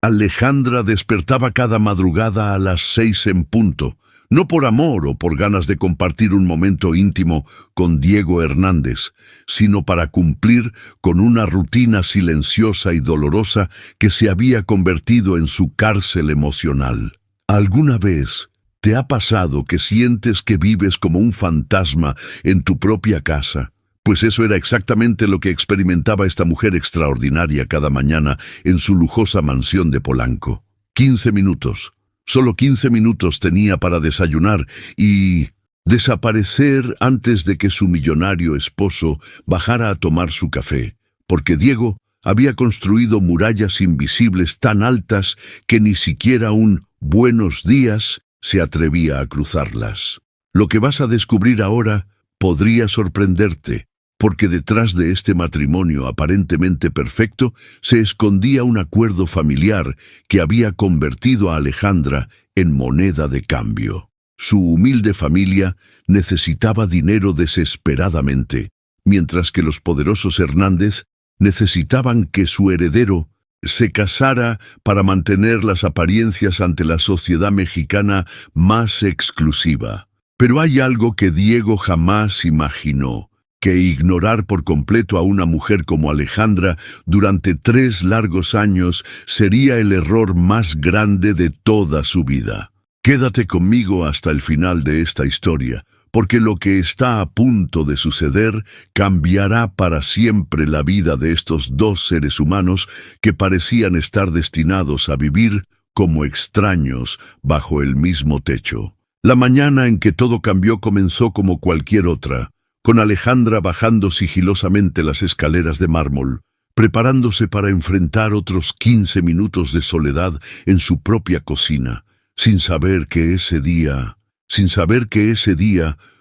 Alejandra despertaba cada madrugada a las 6 en punto, no por amor o por ganas de compartir un momento íntimo con Diego Hernández, sino para cumplir con una rutina silenciosa y dolorosa que se había convertido en su cárcel emocional. ¿Alguna vez te ha pasado que sientes que vives como un fantasma en tu propia casa? Pues eso era exactamente lo que experimentaba esta mujer extraordinaria cada mañana en su lujosa mansión de Polanco. 15 minutos. Solo 15 minutos tenía para desayunar y desaparecer antes de que su millonario esposo bajara a tomar su café, porque Diego había construido murallas invisibles tan altas que ni siquiera un buenos días se atrevía a cruzarlas. Lo que vas a descubrir ahora podría sorprenderte, porque detrás de este matrimonio aparentemente perfecto se escondía un acuerdo familiar que había convertido a Alejandra en moneda de cambio. Su humilde familia necesitaba dinero desesperadamente, mientras que los poderosos Hernández necesitaban que su heredero se casara para mantener las apariencias ante la sociedad mexicana más exclusiva. Pero hay algo que Diego jamás imaginó: que ignorar por completo a una mujer como Alejandra durante 3 largos años sería el error más grande de toda su vida. Quédate conmigo hasta el final de esta historia, porque lo que está a punto de suceder cambiará para siempre la vida de estos dos seres humanos que parecían estar destinados a vivir como extraños bajo el mismo techo. La mañana en que todo cambió comenzó como cualquier otra, con Alejandra bajando sigilosamente las escaleras de mármol, preparándose para enfrentar otros 15 minutos de soledad en su propia cocina, sin saber que ese día,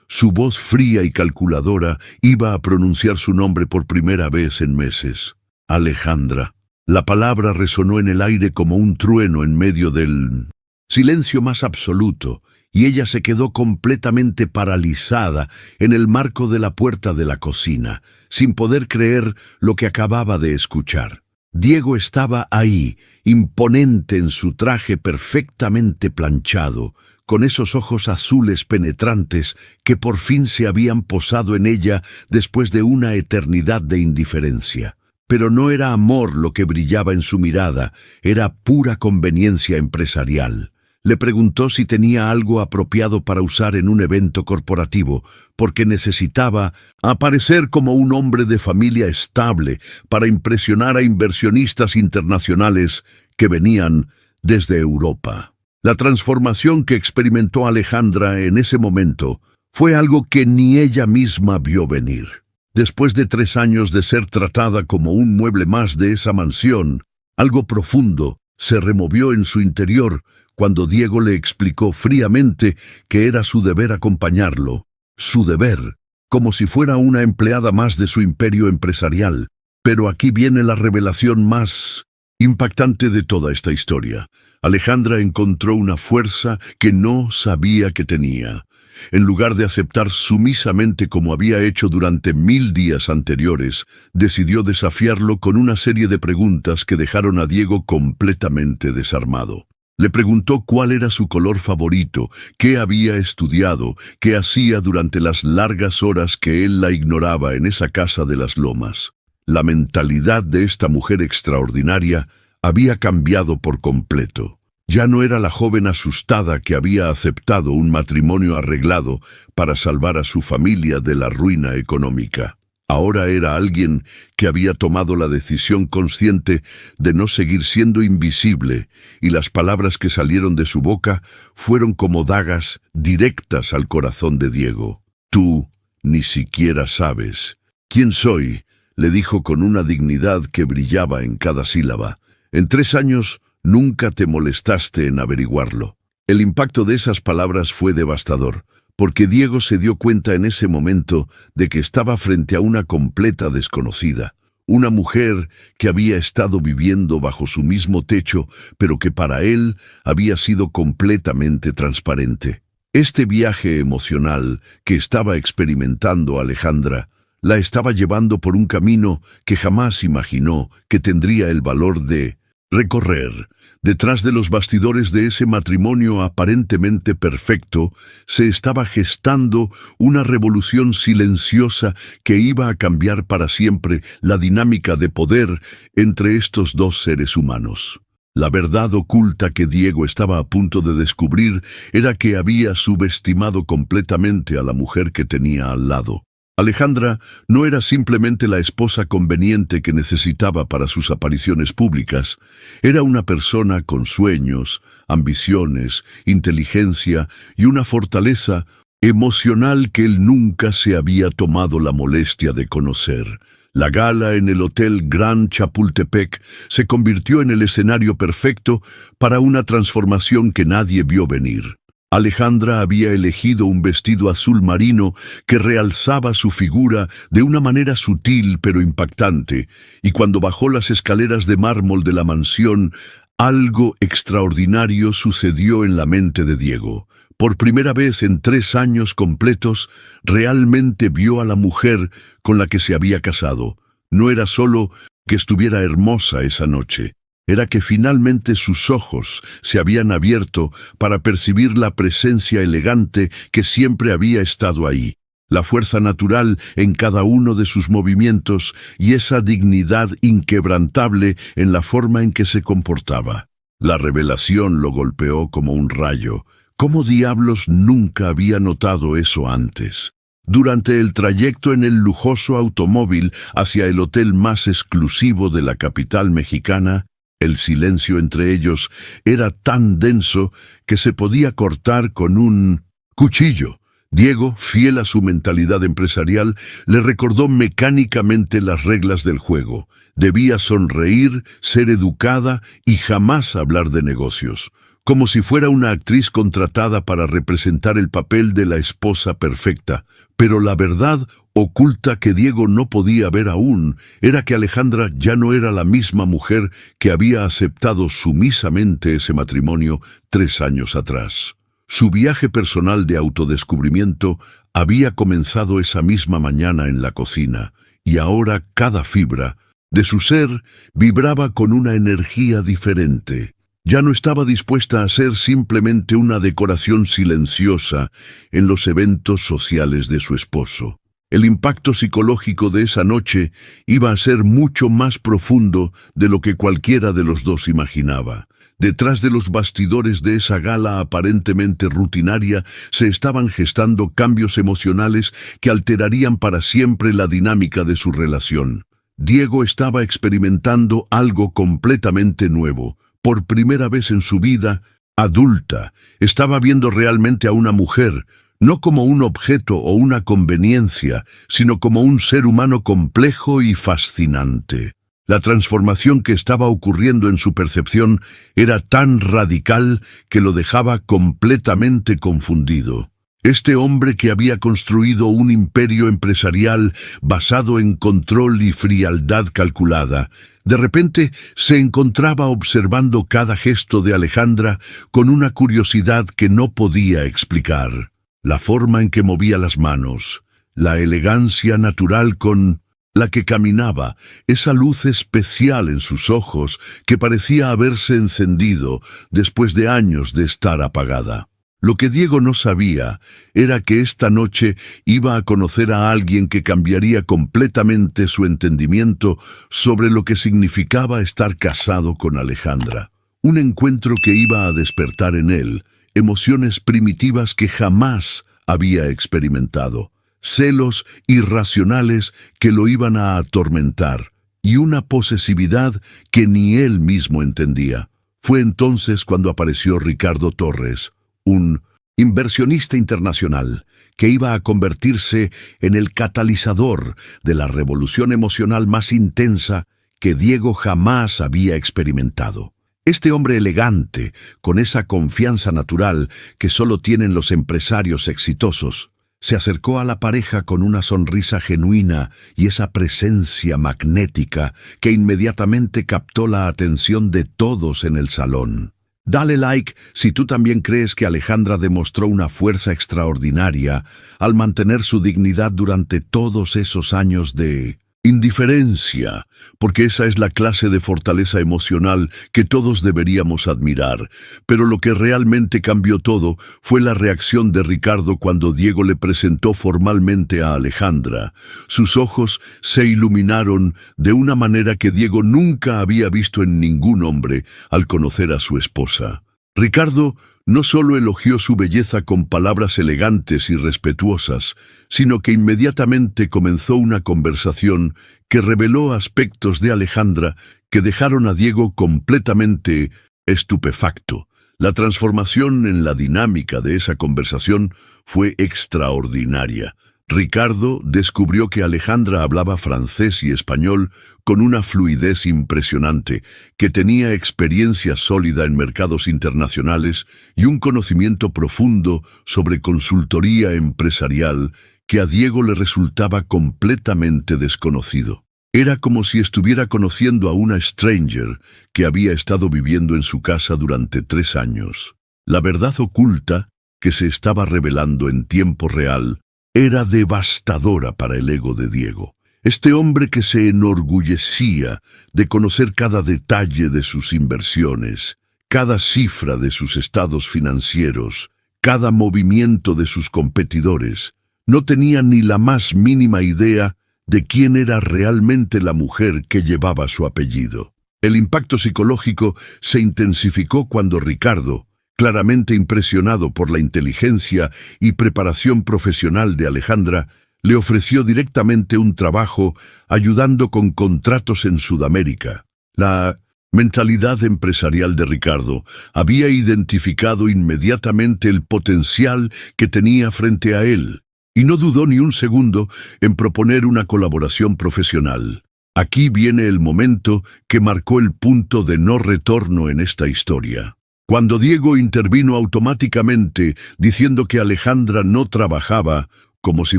su voz fría y calculadora iba a pronunciar su nombre por primera vez en meses. Alejandra. La palabra resonó en el aire como un trueno en medio del silencio más absoluto, y ella se quedó completamente paralizada en el marco de la puerta de la cocina, sin poder creer lo que acababa de escuchar. Diego estaba ahí, imponente en su traje perfectamente planchado, con esos ojos azules penetrantes que por fin se habían posado en ella después de una eternidad de indiferencia. Pero no era amor lo que brillaba en su mirada, era pura conveniencia empresarial. Le preguntó si tenía algo apropiado para usar en un evento corporativo, porque necesitaba aparecer como un hombre de familia estable para impresionar a inversionistas internacionales que venían desde Europa. La transformación que experimentó Alejandra en ese momento fue algo que ni ella misma vio venir. Después de 3 años de ser tratada como un mueble más de esa mansión, algo profundo se removió en su interior cuando Diego le explicó fríamente que era su deber acompañarlo, su deber, como si fuera una empleada más de su imperio empresarial. Pero aquí viene la revelación más impactante de toda esta historia. Alejandra encontró una fuerza que no sabía que tenía. En lugar de aceptar sumisamente como había hecho durante 1000 días anteriores, decidió desafiarlo con una serie de preguntas que dejaron a Diego completamente desarmado. Le preguntó cuál era su color favorito, qué había estudiado, qué hacía durante las largas horas que él la ignoraba en esa casa de las lomas. La mentalidad de esta mujer extraordinaria había cambiado por completo. Ya no era la joven asustada que había aceptado un matrimonio arreglado para salvar a su familia de la ruina económica. Ahora era alguien que había tomado la decisión consciente de no seguir siendo invisible, y las palabras que salieron de su boca fueron como dagas directas al corazón de Diego. «Tú ni siquiera sabes quién soy», le dijo con una dignidad que brillaba en cada sílaba. «En 3 años nunca te molestaste en averiguarlo». El impacto de esas palabras fue devastador, porque Diego se dio cuenta en ese momento de que estaba frente a una completa desconocida, una mujer que había estado viviendo bajo su mismo techo, pero que para él había sido completamente transparente. Este viaje emocional que estaba experimentando Alejandra la estaba llevando por un camino que jamás imaginó que tendría el valor de recorrer. Detrás de los bastidores de ese matrimonio aparentemente perfecto, se estaba gestando una revolución silenciosa que iba a cambiar para siempre la dinámica de poder entre estos dos seres humanos. La verdad oculta que Diego estaba a punto de descubrir era que había subestimado completamente a la mujer que tenía al lado. Alejandra no era simplemente la esposa conveniente que necesitaba para sus apariciones públicas. Era una persona con sueños, ambiciones, inteligencia y una fortaleza emocional que él nunca se había tomado la molestia de conocer. La gala en el Hotel Gran Chapultepec se convirtió en el escenario perfecto para una transformación que nadie vio venir. Alejandra había elegido un vestido azul marino que realzaba su figura de una manera sutil pero impactante, y cuando bajó las escaleras de mármol de la mansión, algo extraordinario sucedió en la mente de Diego. Por primera vez en 3 años completos, realmente vio a la mujer con la que se había casado. No era solo que estuviera hermosa esa noche, era que finalmente sus ojos se habían abierto para percibir la presencia elegante que siempre había estado ahí, la fuerza natural en cada uno de sus movimientos y esa dignidad inquebrantable en la forma en que se comportaba. La revelación lo golpeó como un rayo. ¿Cómo diablos nunca había notado eso antes? Durante el trayecto en el lujoso automóvil hacia el hotel más exclusivo de la capital mexicana, el silencio entre ellos era tan denso que se podía cortar con un cuchillo. Diego, fiel a su mentalidad empresarial, le recordó mecánicamente las reglas del juego. Debía sonreír, ser educada y jamás hablar de negocios, como si fuera una actriz contratada para representar el papel de la esposa perfecta. Pero la verdad oculta que Diego no podía ver aún era que Alejandra ya no era la misma mujer que había aceptado sumisamente ese matrimonio 3 años atrás. Su viaje personal de autodescubrimiento había comenzado esa misma mañana en la cocina, y ahora cada fibra de su ser vibraba con una energía diferente. Ya no estaba dispuesta a ser simplemente una decoración silenciosa en los eventos sociales de su esposo. El impacto psicológico de esa noche iba a ser mucho más profundo de lo que cualquiera de los dos imaginaba. Detrás de los bastidores de esa gala aparentemente rutinaria se estaban gestando cambios emocionales que alterarían para siempre la dinámica de su relación. Diego estaba experimentando algo completamente nuevo. Por primera vez en su vida adulta, estaba viendo realmente a una mujer, no como un objeto o una conveniencia, sino como un ser humano complejo y fascinante. La transformación que estaba ocurriendo en su percepción era tan radical que lo dejaba completamente confundido. Este hombre que había construido un imperio empresarial basado en control y frialdad calculada, de repente se encontraba observando cada gesto de Alejandra con una curiosidad que no podía explicar. La forma en que movía las manos, la elegancia natural con la que caminaba, esa luz especial en sus ojos que parecía haberse encendido después de años de estar apagada. Lo que Diego no sabía era que esta noche iba a conocer a alguien que cambiaría completamente su entendimiento sobre lo que significaba estar casado con Alejandra. Un encuentro que iba a despertar en él emociones primitivas que jamás había experimentado, celos irracionales que lo iban a atormentar y una posesividad que ni él mismo entendía. Fue entonces cuando apareció Ricardo Torres, un inversionista internacional que iba a convertirse en el catalizador de la revolución emocional más intensa que Diego jamás había experimentado. Este hombre elegante, con esa confianza natural que solo tienen los empresarios exitosos, se acercó a la pareja con una sonrisa genuina y esa presencia magnética que inmediatamente captó la atención de todos en el salón. Dale like si tú también crees que Alejandra demostró una fuerza extraordinaria al mantener su dignidad durante todos esos años de indiferencia, porque esa es la clase de fortaleza emocional que todos deberíamos admirar. Pero lo que realmente cambió todo fue la reacción de Ricardo cuando Diego le presentó formalmente a Alejandra. Sus ojos se iluminaron de una manera que Diego nunca había visto en ningún hombre al conocer a su esposa. Ricardo no solo elogió su belleza con palabras elegantes y respetuosas, sino que inmediatamente comenzó una conversación que reveló aspectos de Alejandra que dejaron a Diego completamente estupefacto. La transformación en la dinámica de esa conversación fue extraordinaria. Ricardo descubrió que Alejandra hablaba francés y español con una fluidez impresionante, que tenía experiencia sólida en mercados internacionales y un conocimiento profundo sobre consultoría empresarial que a Diego le resultaba completamente desconocido. Era como si estuviera conociendo a una stranger que había estado viviendo en su casa durante 3 años. La verdad oculta, que se estaba revelando en tiempo real, era devastadora para el ego de Diego. Este hombre que se enorgullecía de conocer cada detalle de sus inversiones, cada cifra de sus estados financieros, cada movimiento de sus competidores, no tenía ni la más mínima idea de quién era realmente la mujer que llevaba su apellido. El impacto psicológico se intensificó cuando Ricardo, claramente impresionado por la inteligencia y preparación profesional de Alejandra, le ofreció directamente un trabajo ayudando con contratos en Sudamérica. La mentalidad empresarial de Ricardo había identificado inmediatamente el potencial que tenía frente a él, y no dudó ni un segundo en proponer una colaboración profesional. Aquí viene el momento que marcó el punto de no retorno en esta historia. Cuando Diego intervino automáticamente diciendo que Alejandra no trabajaba, como si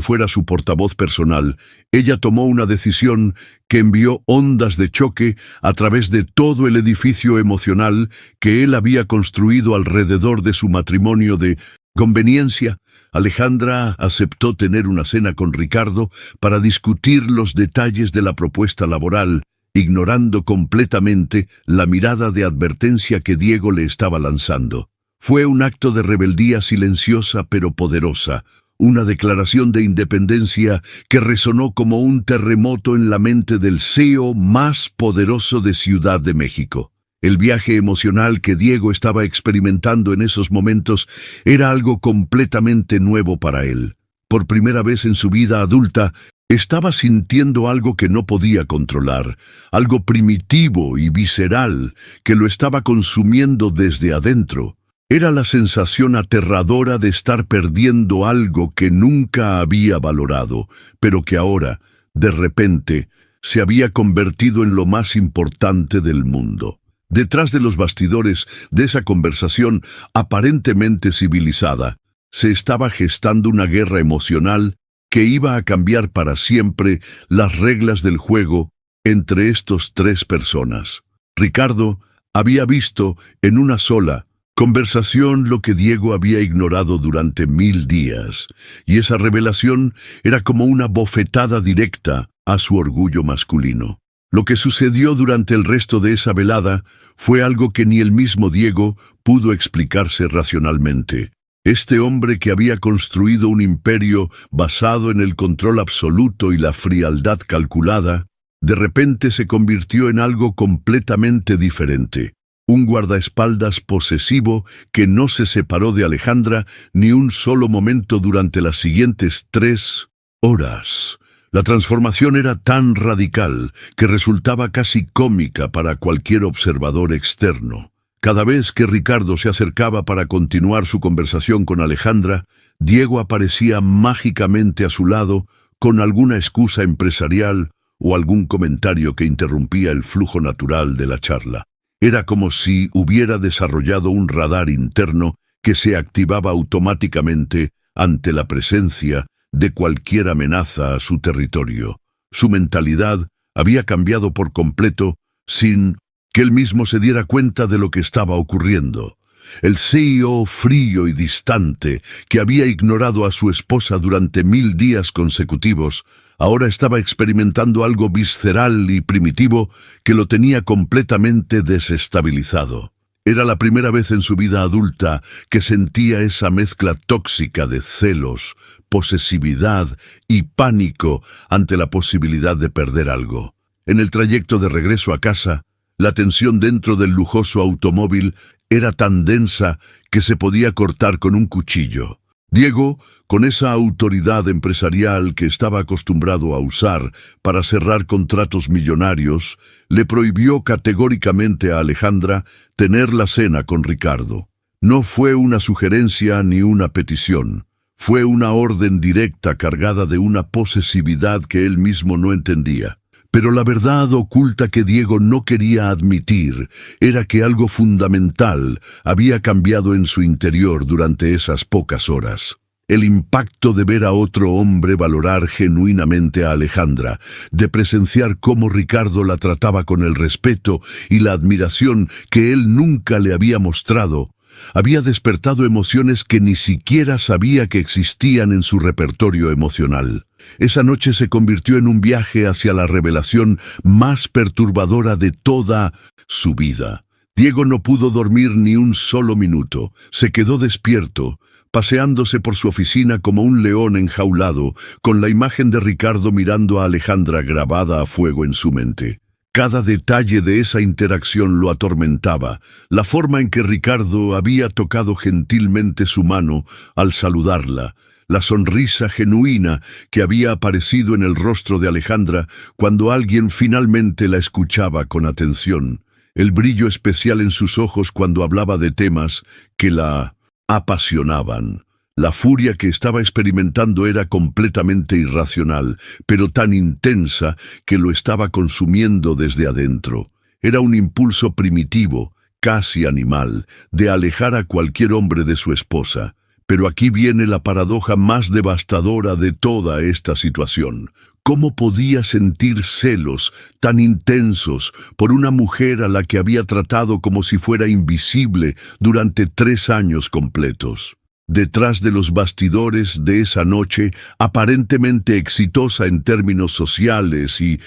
fuera su portavoz personal, ella tomó una decisión que envió ondas de choque a través de todo el edificio emocional que él había construido alrededor de su matrimonio de conveniencia. Alejandra aceptó tener una cena con Ricardo para discutir los detalles de la propuesta laboral, ignorando completamente la mirada de advertencia que Diego le estaba lanzando. Fue un acto de rebeldía silenciosa pero poderosa, una declaración de independencia que resonó como un terremoto en la mente del CEO más poderoso de Ciudad de México. El viaje emocional que Diego estaba experimentando en esos momentos era algo completamente nuevo para él. Por primera vez en su vida adulta, estaba sintiendo algo que no podía controlar, algo primitivo y visceral que lo estaba consumiendo desde adentro. Era la sensación aterradora de estar perdiendo algo que nunca había valorado, pero que ahora, de repente, se había convertido en lo más importante del mundo. Detrás de los bastidores de esa conversación aparentemente civilizada, se estaba gestando una guerra emocional que iba a cambiar para siempre las reglas del juego entre estos 3 personas. Ricardo había visto en una sola conversación lo que Diego había ignorado durante 1000 días, y esa revelación era como una bofetada directa a su orgullo masculino. Lo que sucedió durante el resto de esa velada fue algo que ni el mismo Diego pudo explicarse racionalmente. Este hombre que había construido un imperio basado en el control absoluto y la frialdad calculada, de repente se convirtió en algo completamente diferente. Un guardaespaldas posesivo que no se separó de Alejandra ni un solo momento durante las siguientes 3 horas. La transformación era tan radical que resultaba casi cómica para cualquier observador externo. Cada vez que Ricardo se acercaba para continuar su conversación con Alejandra, Diego aparecía mágicamente a su lado con alguna excusa empresarial o algún comentario que interrumpía el flujo natural de la charla. Era como si hubiera desarrollado un radar interno que se activaba automáticamente ante la presencia de cualquier amenaza a su territorio. Su mentalidad había cambiado por completo sin que él mismo se diera cuenta de lo que estaba ocurriendo. El CEO frío y distante, que había ignorado a su esposa durante 1000 días consecutivos, Ahora estaba experimentando algo visceral y primitivo que lo tenía completamente desestabilizado. Era la primera vez en su vida adulta que sentía esa mezcla tóxica de celos, posesividad y pánico ante la posibilidad de perder algo. En el trayecto de regreso a casa, la tensión dentro del lujoso automóvil era tan densa que se podía cortar con un cuchillo. Diego, con esa autoridad empresarial que estaba acostumbrado a usar para cerrar contratos millonarios, le prohibió categóricamente a Alejandra tener la cena con Ricardo. No fue una sugerencia ni una petición. Fue una orden directa cargada de una posesividad que él mismo no entendía. Pero la verdad oculta que Diego no quería admitir era que algo fundamental había cambiado en su interior durante esas pocas horas. El impacto de ver a otro hombre valorar genuinamente a Alejandra, de presenciar cómo Ricardo la trataba con el respeto y la admiración que él nunca le había mostrado, había despertado emociones que ni siquiera sabía que existían en su repertorio emocional. Esa noche se convirtió en un viaje hacia la revelación más perturbadora de toda su vida. Diego no pudo dormir ni un solo minuto. Se quedó despierto, paseándose por su oficina como un león enjaulado, con la imagen de Ricardo mirando a Alejandra grabada a fuego en su mente. Cada detalle de esa interacción lo atormentaba. La forma en que Ricardo había tocado gentilmente su mano al saludarla, la sonrisa genuina que había aparecido en el rostro de Alejandra cuando alguien finalmente la escuchaba con atención, el brillo especial en sus ojos cuando hablaba de temas que la apasionaban. La furia que estaba experimentando era completamente irracional, pero tan intensa que lo estaba consumiendo desde adentro. Era un impulso primitivo, casi animal, de alejar a cualquier hombre de su esposa. Pero aquí viene la paradoja más devastadora de toda esta situación. ¿Cómo podía sentir celos tan intensos por una mujer a la que había tratado como si fuera invisible durante 3 años completos? Detrás de los bastidores de esa noche, aparentemente exitosa en términos sociales y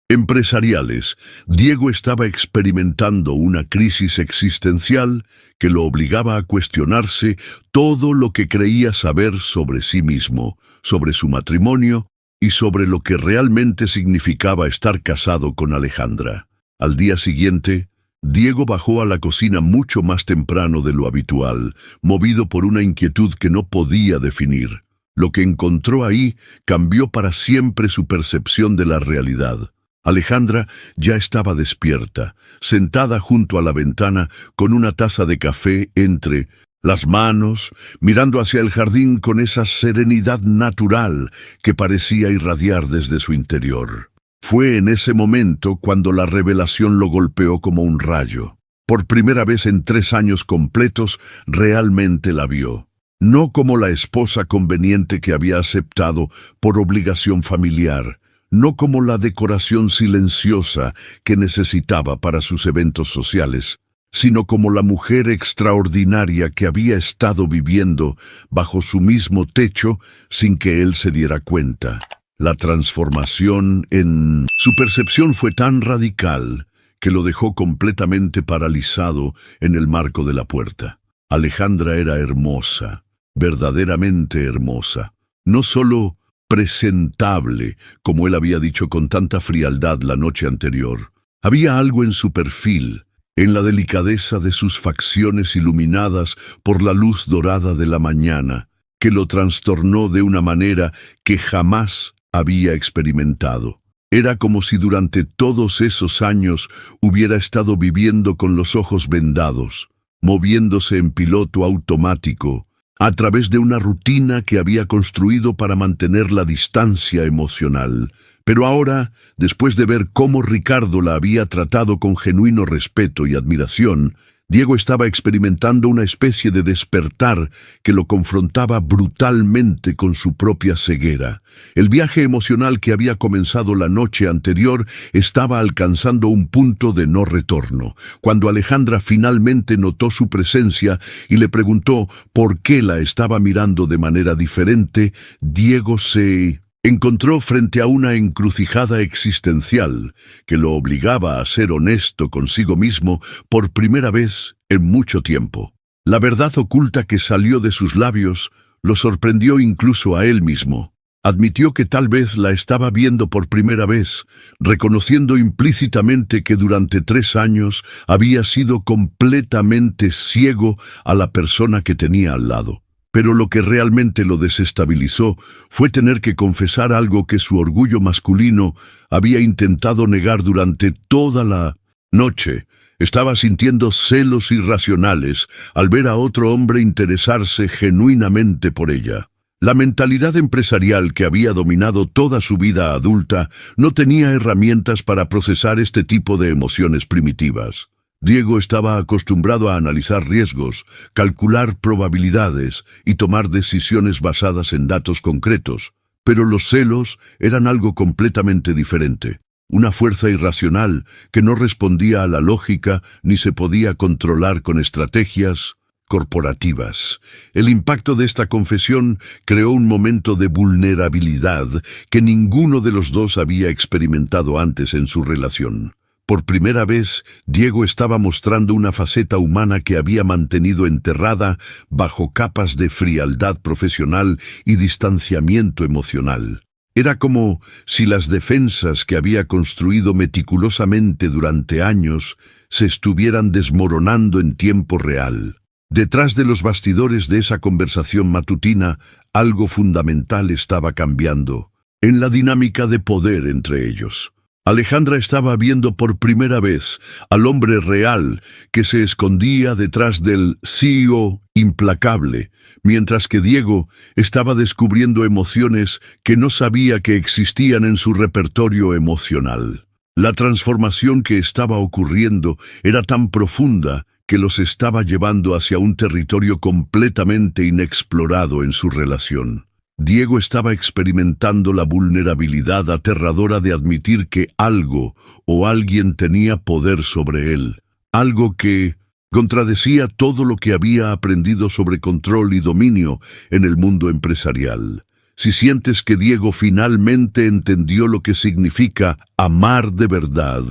empresariales, Diego estaba experimentando una crisis existencial que lo obligaba a cuestionarse todo lo que creía saber sobre sí mismo, sobre su matrimonio y sobre lo que realmente significaba estar casado con Alejandra. Al día siguiente, Diego bajó a la cocina mucho más temprano de lo habitual, movido por una inquietud que no podía definir. Lo que encontró ahí cambió para siempre su percepción de la realidad. Alejandra ya estaba despierta, sentada junto a la ventana con una taza de café entre las manos, mirando hacia el jardín con esa serenidad natural que parecía irradiar desde su interior. Fue en ese momento cuando la revelación lo golpeó como un rayo. Por primera vez en 3 años completos, realmente la vio. No como la esposa conveniente que había aceptado por obligación familiar, no como la decoración silenciosa que necesitaba para sus eventos sociales, sino como la mujer extraordinaria que había estado viviendo bajo su mismo techo sin que él se diera cuenta. La transformación en su percepción fue tan radical que lo dejó completamente paralizado en el marco de la puerta. Alejandra era hermosa, verdaderamente hermosa. No solo presentable, como él había dicho con tanta frialdad la noche anterior. Había algo en su perfil, en la delicadeza de sus facciones iluminadas por la luz dorada de la mañana, que lo trastornó de una manera que jamás había experimentado. Era como si durante todos esos años hubiera estado viviendo con los ojos vendados, moviéndose en piloto automático, a través de una rutina que había construido para mantener la distancia emocional. Pero ahora, después de ver cómo Ricardo la había tratado con genuino respeto y admiración, Diego estaba experimentando una especie de despertar que lo confrontaba brutalmente con su propia ceguera. El viaje emocional que había comenzado la noche anterior estaba alcanzando un punto de no retorno. Cuando Alejandra finalmente notó su presencia y le preguntó por qué la estaba mirando de manera diferente, Diego se encontró frente a una encrucijada existencial que lo obligaba a ser honesto consigo mismo por primera vez en mucho tiempo. La verdad oculta que salió de sus labios lo sorprendió incluso a él mismo. Admitió que tal vez la estaba viendo por primera vez, reconociendo implícitamente que durante 3 años había sido completamente ciego a la persona que tenía al lado. Pero lo que realmente lo desestabilizó fue tener que confesar algo que su orgullo masculino había intentado negar durante toda la noche. Estaba sintiendo celos irracionales al ver a otro hombre interesarse genuinamente por ella. La mentalidad empresarial que había dominado toda su vida adulta no tenía herramientas para procesar este tipo de emociones primitivas. Diego estaba acostumbrado a analizar riesgos, calcular probabilidades y tomar decisiones basadas en datos concretos, pero los celos eran algo completamente diferente. Una fuerza irracional que no respondía a la lógica ni se podía controlar con estrategias corporativas. El impacto de esta confesión creó un momento de vulnerabilidad que ninguno de los dos había experimentado antes en su relación. Por primera vez, Diego estaba mostrando una faceta humana que había mantenido enterrada bajo capas de frialdad profesional y distanciamiento emocional. Era como si las defensas que había construido meticulosamente durante años se estuvieran desmoronando en tiempo real. Detrás de los bastidores de esa conversación matutina, algo fundamental estaba cambiando, en la dinámica de poder entre ellos. Alejandra estaba viendo por primera vez al hombre real que se escondía detrás del CEO implacable, mientras que Diego estaba descubriendo emociones que no sabía que existían en su repertorio emocional. La transformación que estaba ocurriendo era tan profunda que los estaba llevando hacia un territorio completamente inexplorado en su relación. Diego estaba experimentando la vulnerabilidad aterradora de admitir que algo o alguien tenía poder sobre él, algo que contradecía todo lo que había aprendido sobre control y dominio en el mundo empresarial. Si sientes que Diego finalmente entendió lo que significa amar de verdad,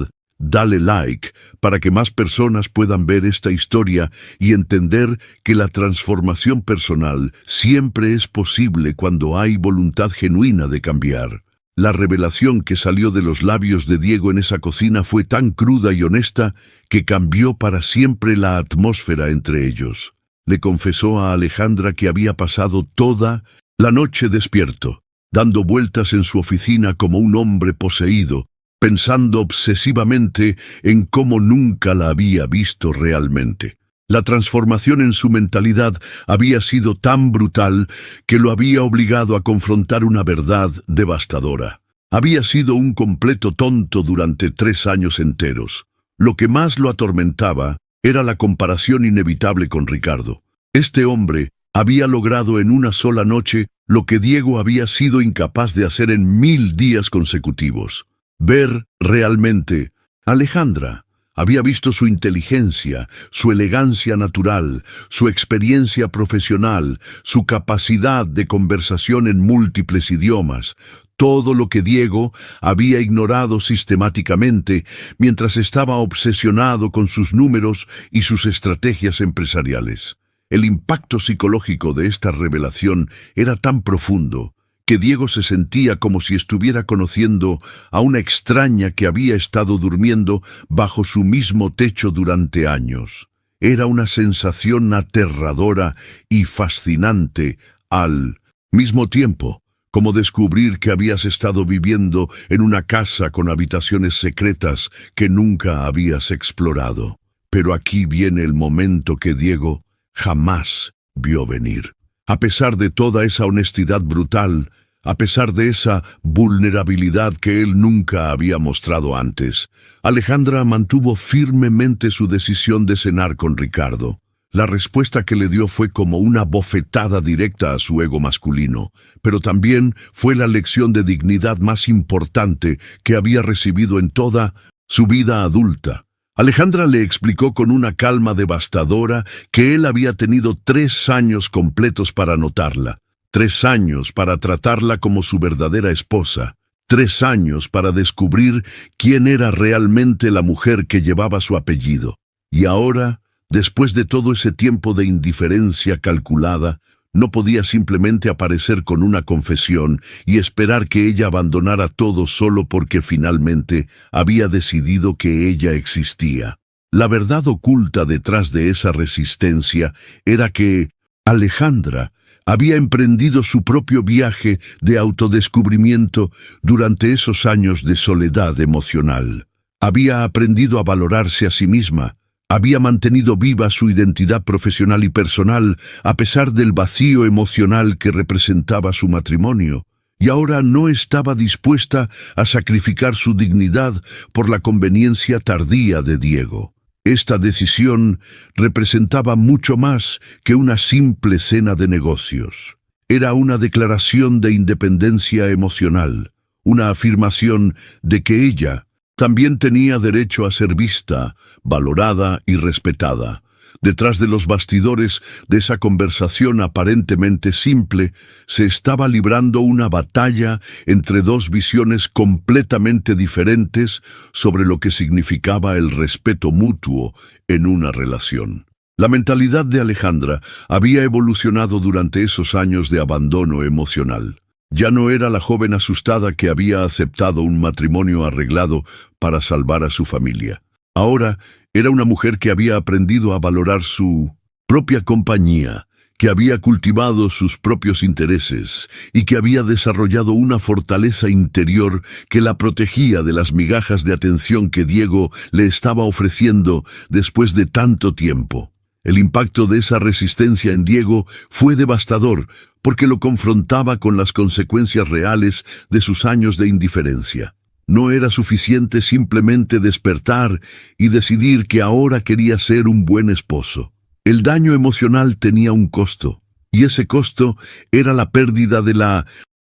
dale like para que más personas puedan ver esta historia y entender que la transformación personal siempre es posible cuando hay voluntad genuina de cambiar. La revelación que salió de los labios de Diego en esa cocina fue tan cruda y honesta que cambió para siempre la atmósfera entre ellos. Le confesó a Alejandra que había pasado toda la noche despierto, dando vueltas en su oficina como un hombre poseído, pensando obsesivamente en cómo nunca la había visto realmente. La transformación en su mentalidad había sido tan brutal que lo había obligado a confrontar una verdad devastadora. Había sido un completo tonto durante 3 años enteros. Lo que más lo atormentaba era la comparación inevitable con Ricardo. Este hombre había logrado en una sola noche lo que Diego había sido incapaz de hacer en 1000 días consecutivos. Ver realmente. Alejandra había visto su inteligencia, su elegancia natural, su experiencia profesional, su capacidad de conversación en múltiples idiomas, todo lo que Diego había ignorado sistemáticamente mientras estaba obsesionado con sus números y sus estrategias empresariales. El impacto psicológico de esta revelación era tan profundo que Diego se sentía como si estuviera conociendo a una extraña que había estado durmiendo bajo su mismo techo durante años. Era una sensación aterradora y fascinante al mismo tiempo, como descubrir que habías estado viviendo en una casa con habitaciones secretas que nunca habías explorado. Pero aquí viene el momento que Diego jamás vio venir. A pesar de toda esa honestidad brutal, a pesar de esa vulnerabilidad que él nunca había mostrado antes, Alejandra mantuvo firmemente su decisión de cenar con Ricardo. La respuesta que le dio fue como una bofetada directa a su ego masculino, pero también fue la lección de dignidad más importante que había recibido en toda su vida adulta. Alejandra le explicó con una calma devastadora que él había tenido 3 años completos para notarla. 3 años para tratarla como su verdadera esposa. 3 años para descubrir quién era realmente la mujer que llevaba su apellido. Y ahora, después de todo ese tiempo de indiferencia calculada, no podía simplemente aparecer con una confesión y esperar que ella abandonara todo solo porque finalmente había decidido que ella existía. La verdad oculta detrás de esa resistencia era que Alejandra había emprendido su propio viaje de autodescubrimiento durante esos años de soledad emocional. Había aprendido a valorarse a sí misma, había mantenido viva su identidad profesional y personal a pesar del vacío emocional que representaba su matrimonio, y ahora no estaba dispuesta a sacrificar su dignidad por la conveniencia tardía de Diego. Esta decisión representaba mucho más que una simple cena de negocios. Era una declaración de independencia emocional, una afirmación de que ella también tenía derecho a ser vista, valorada y respetada. Detrás de los bastidores de esa conversación aparentemente simple, se estaba librando una batalla entre dos visiones completamente diferentes sobre lo que significaba el respeto mutuo en una relación. La mentalidad de Alejandra había evolucionado durante esos años de abandono emocional. Ya no era la joven asustada que había aceptado un matrimonio arreglado para salvar a su familia. Ahora era una mujer que había aprendido a valorar su propia compañía, que había cultivado sus propios intereses y que había desarrollado una fortaleza interior que la protegía de las migajas de atención que Diego le estaba ofreciendo después de tanto tiempo. El impacto de esa resistencia en Diego fue devastador porque lo confrontaba con las consecuencias reales de sus años de indiferencia. No era suficiente simplemente despertar y decidir que ahora quería ser un buen esposo. El daño emocional tenía un costo, y ese costo era la pérdida de la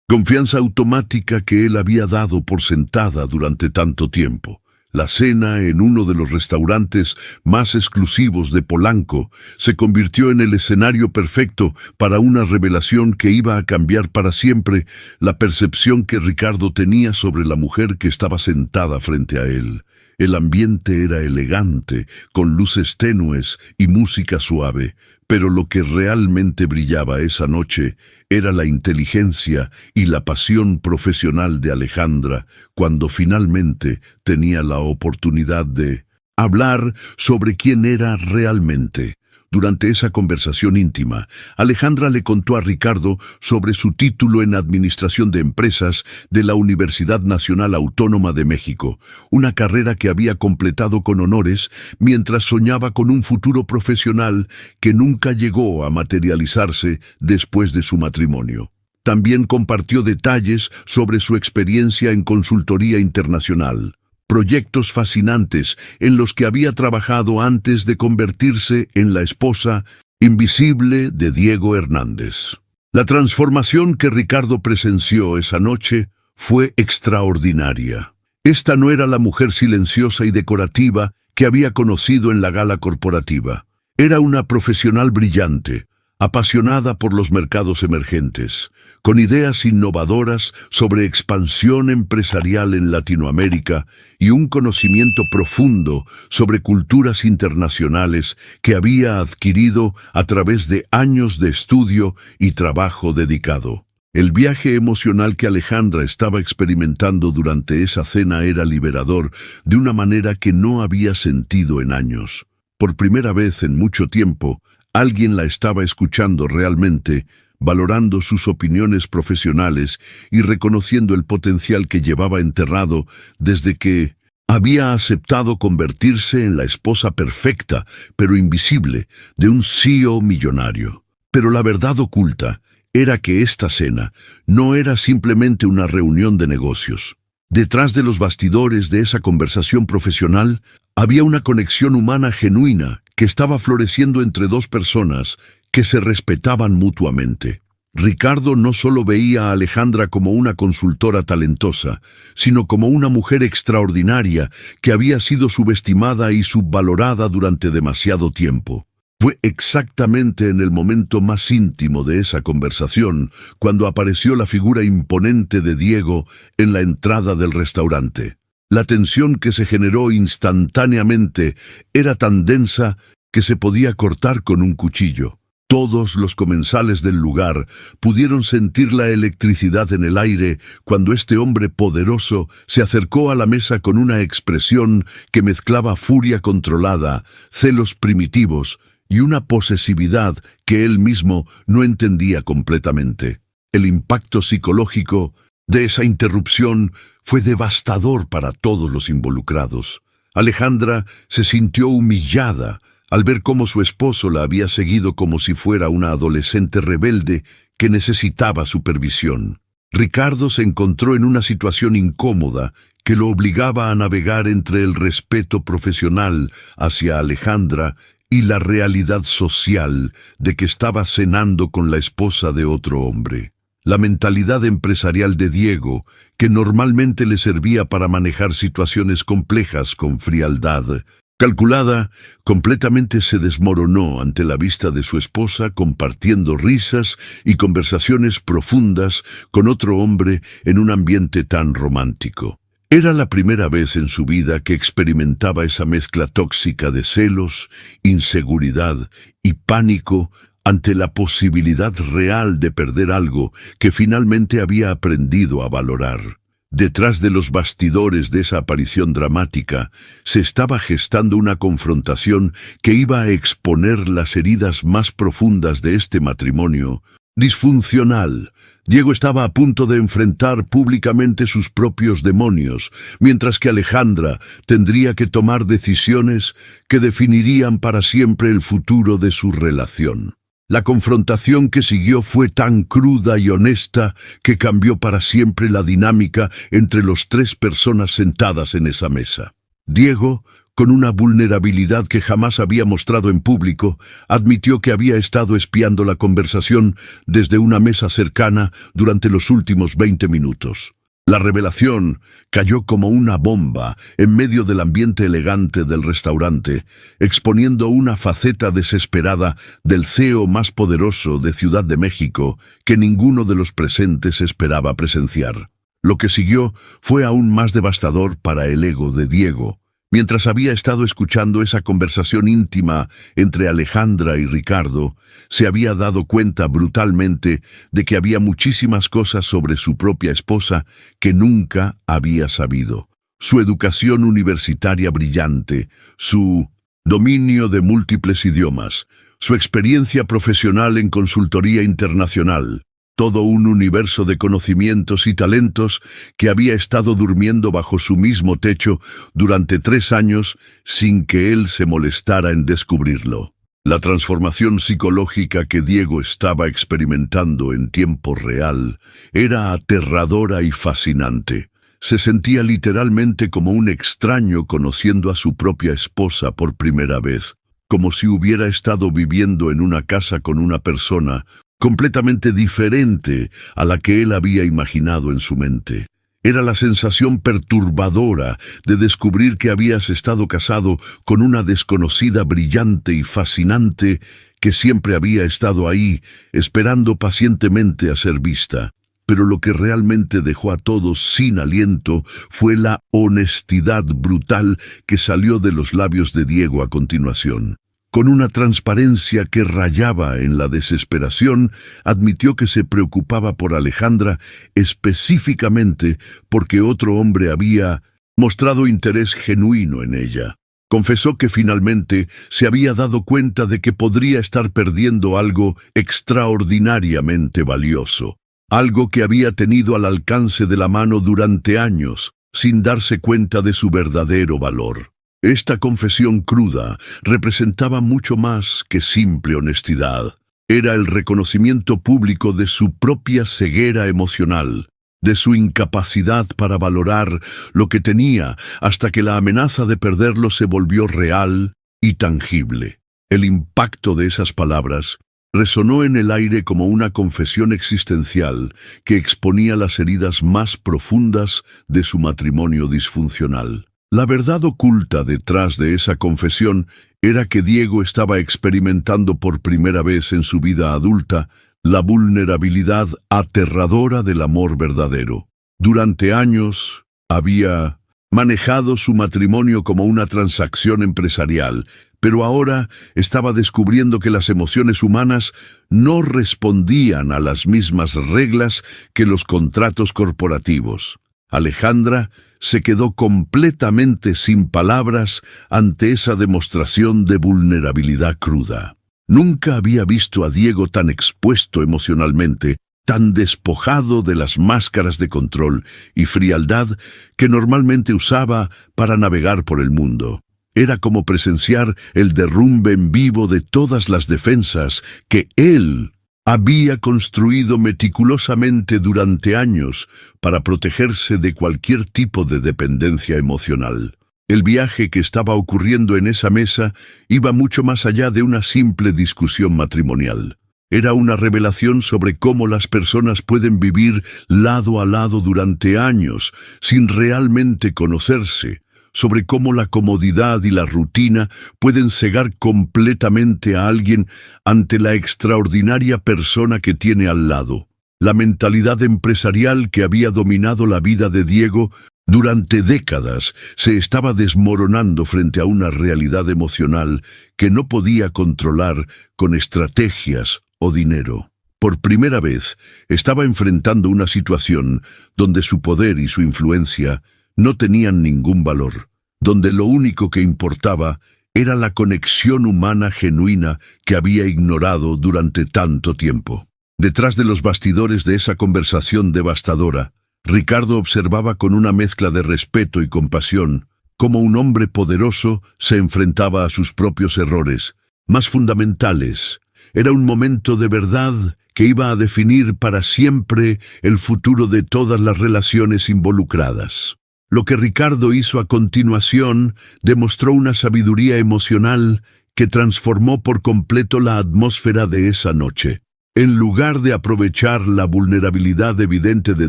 confianza automática que él había dado por sentada durante tanto tiempo. La cena en uno de los restaurantes más exclusivos de Polanco se convirtió en el escenario perfecto para una revelación que iba a cambiar para siempre la percepción que Ricardo tenía sobre la mujer que estaba sentada frente a él. El ambiente era elegante, con luces tenues y música suave, pero lo que realmente brillaba esa noche era la inteligencia y la pasión profesional de Alejandra cuando finalmente tenía la oportunidad de hablar sobre quién era realmente. Durante esa conversación íntima, Alejandra le contó a Ricardo sobre su título en Administración de Empresas de la Universidad Nacional Autónoma de México, una carrera que había completado con honores mientras soñaba con un futuro profesional que nunca llegó a materializarse después de su matrimonio. También compartió detalles sobre su experiencia en consultoría internacional, proyectos fascinantes en los que había trabajado antes de convertirse en la esposa invisible de Diego Hernández. La transformación que Ricardo presenció esa noche fue extraordinaria. Esta no era la mujer silenciosa y decorativa que había conocido en la gala corporativa. Era una profesional brillante, apasionada por los mercados emergentes, con ideas innovadoras sobre expansión empresarial en Latinoamérica y un conocimiento profundo sobre culturas internacionales que había adquirido a través de años de estudio y trabajo dedicado. El viaje emocional que Alejandra estaba experimentando durante esa cena era liberador de una manera que no había sentido en años. Por primera vez en mucho tiempo, alguien la estaba escuchando realmente, valorando sus opiniones profesionales y reconociendo el potencial que llevaba enterrado desde que había aceptado convertirse en la esposa perfecta, pero invisible, de un CEO millonario. Pero la verdad oculta era que esta cena no era simplemente una reunión de negocios. Detrás de los bastidores de esa conversación profesional había una conexión humana genuina que estaba floreciendo entre dos personas que se respetaban mutuamente. Ricardo no solo veía a Alejandra como una consultora talentosa, sino como una mujer extraordinaria que había sido subestimada y subvalorada durante demasiado tiempo. Fue exactamente en el momento más íntimo de esa conversación cuando apareció la figura imponente de Diego en la entrada del restaurante. La tensión que se generó instantáneamente era tan densa que se podía cortar con un cuchillo. Todos los comensales del lugar pudieron sentir la electricidad en el aire cuando este hombre poderoso se acercó a la mesa con una expresión que mezclaba furia controlada, celos primitivos y una posesividad que él mismo no entendía completamente. El impacto psicológico de esa interrupción fue devastador para todos los involucrados. Alejandra se sintió humillada al ver cómo su esposo la había seguido como si fuera una adolescente rebelde que necesitaba supervisión. Ricardo se encontró en una situación incómoda que lo obligaba a navegar entre el respeto profesional hacia Alejandra y la realidad social de que estaba cenando con la esposa de otro hombre. La mentalidad empresarial de Diego, que normalmente le servía para manejar situaciones complejas con frialdad calculada, completamente se desmoronó ante la vista de su esposa compartiendo risas y conversaciones profundas con otro hombre en un ambiente tan romántico. Era la primera vez en su vida que experimentaba esa mezcla tóxica de celos, inseguridad y pánico ante la posibilidad real de perder algo que finalmente había aprendido a valorar. Detrás de los bastidores de esa aparición dramática, se estaba gestando una confrontación que iba a exponer las heridas más profundas de este matrimonio disfuncional. Diego estaba a punto de enfrentar públicamente sus propios demonios, mientras que Alejandra tendría que tomar decisiones que definirían para siempre el futuro de su relación. La confrontación que siguió fue tan cruda y honesta que cambió para siempre la dinámica entre las tres personas sentadas en esa mesa. Diego, con una vulnerabilidad que jamás había mostrado en público, admitió que había estado espiando la conversación desde una mesa cercana durante los últimos 20 minutos. La revelación cayó como una bomba en medio del ambiente elegante del restaurante, exponiendo una faceta desesperada del CEO más poderoso de Ciudad de México que ninguno de los presentes esperaba presenciar. Lo que siguió fue aún más devastador para el ego de Diego. Mientras había estado escuchando esa conversación íntima entre Alejandra y Ricardo, se había dado cuenta brutalmente de que había muchísimas cosas sobre su propia esposa que nunca había sabido. Su educación universitaria brillante, su dominio de múltiples idiomas, su experiencia profesional en consultoría internacional, todo un universo de conocimientos y talentos que había estado durmiendo bajo su mismo techo durante 3 años sin que él se molestara en descubrirlo. La transformación psicológica que Diego estaba experimentando en tiempo real era aterradora y fascinante. Se sentía literalmente como un extraño conociendo a su propia esposa por primera vez, como si hubiera estado viviendo en una casa con una persona completamente diferente a la que él había imaginado en su mente. Era la sensación perturbadora de descubrir que habías estado casado con una desconocida brillante y fascinante que siempre había estado ahí, esperando pacientemente a ser vista. Pero lo que realmente dejó a todos sin aliento fue la honestidad brutal que salió de los labios de Diego a continuación. Con una transparencia que rayaba en la desesperación, admitió que se preocupaba por Alejandra específicamente porque otro hombre había mostrado interés genuino en ella. Confesó que finalmente se había dado cuenta de que podría estar perdiendo algo extraordinariamente valioso, algo que había tenido al alcance de la mano durante años, sin darse cuenta de su verdadero valor. Esta confesión cruda representaba mucho más que simple honestidad. Era el reconocimiento público de su propia ceguera emocional, de su incapacidad para valorar lo que tenía hasta que la amenaza de perderlo se volvió real y tangible. El impacto de esas palabras resonó en el aire como una confesión existencial que exponía las heridas más profundas de su matrimonio disfuncional. La verdad oculta detrás de esa confesión era que Diego estaba experimentando por primera vez en su vida adulta la vulnerabilidad aterradora del amor verdadero. Durante años había manejado su matrimonio como una transacción empresarial, pero ahora estaba descubriendo que las emociones humanas no respondían a las mismas reglas que los contratos corporativos. Alejandra se quedó completamente sin palabras ante esa demostración de vulnerabilidad cruda. Nunca había visto a Diego tan expuesto emocionalmente, tan despojado de las máscaras de control y frialdad que normalmente usaba para navegar por el mundo. Era como presenciar el derrumbe en vivo de todas las defensas que él había construido meticulosamente durante años para protegerse de cualquier tipo de dependencia emocional. El viaje que estaba ocurriendo en esa mesa iba mucho más allá de una simple discusión matrimonial. Era una revelación sobre cómo las personas pueden vivir lado a lado durante años sin realmente conocerse, sobre cómo la comodidad y la rutina pueden cegar completamente a alguien ante la extraordinaria persona que tiene al lado. La mentalidad empresarial que había dominado la vida de Diego durante décadas se estaba desmoronando frente a una realidad emocional que no podía controlar con estrategias o dinero. Por primera vez, estaba enfrentando una situación donde su poder y su influencia no tenían ningún valor, donde lo único que importaba era la conexión humana genuina que había ignorado durante tanto tiempo. Detrás de los bastidores de esa conversación devastadora, Ricardo observaba con una mezcla de respeto y compasión cómo un hombre poderoso se enfrentaba a sus propios errores más fundamentales. Era un momento de verdad que iba a definir para siempre el futuro de todas las relaciones involucradas. Lo que Ricardo hizo a continuación demostró una sabiduría emocional que transformó por completo la atmósfera de esa noche. En lugar de aprovechar la vulnerabilidad evidente de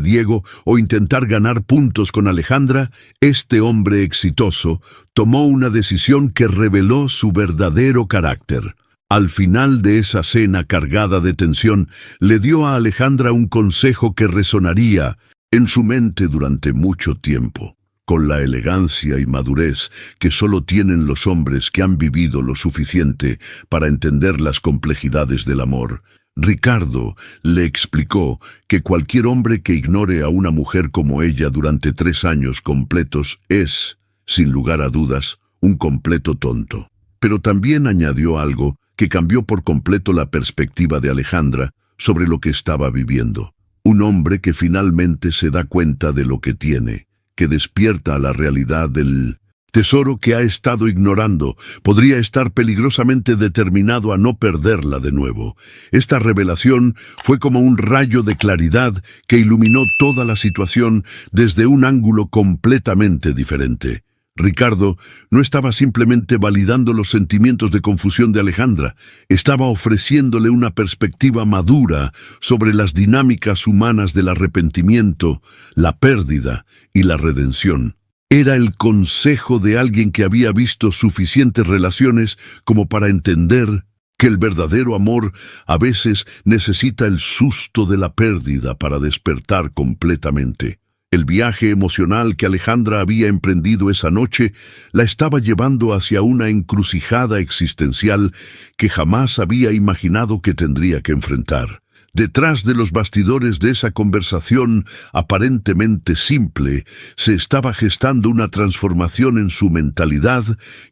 Diego o intentar ganar puntos con Alejandra, este hombre exitoso tomó una decisión que reveló su verdadero carácter. Al final de esa cena cargada de tensión, le dio a Alejandra un consejo que resonaría en su mente durante mucho tiempo. Con la elegancia y madurez que solo tienen los hombres que han vivido lo suficiente para entender las complejidades del amor, Ricardo le explicó que cualquier hombre que ignore a una mujer como ella durante 3 años completos es, sin lugar a dudas, un completo tonto. Pero también añadió algo que cambió por completo la perspectiva de Alejandra sobre lo que estaba viviendo. Un hombre que finalmente se da cuenta de lo que tiene, que despierta a la realidad del tesoro que ha estado ignorando, podría estar peligrosamente determinado a no perderla de nuevo. Esta revelación fue como un rayo de claridad que iluminó toda la situación desde un ángulo completamente diferente. Ricardo no estaba simplemente validando los sentimientos de confusión de Alejandra, estaba ofreciéndole una perspectiva madura sobre las dinámicas humanas del arrepentimiento, la pérdida y la redención. Era el consejo de alguien que había visto suficientes relaciones como para entender que el verdadero amor a veces necesita el susto de la pérdida para despertar completamente. El viaje emocional que Alejandra había emprendido esa noche la estaba llevando hacia una encrucijada existencial que jamás había imaginado que tendría que enfrentar. Detrás de los bastidores de esa conversación aparentemente simple, se estaba gestando una transformación en su mentalidad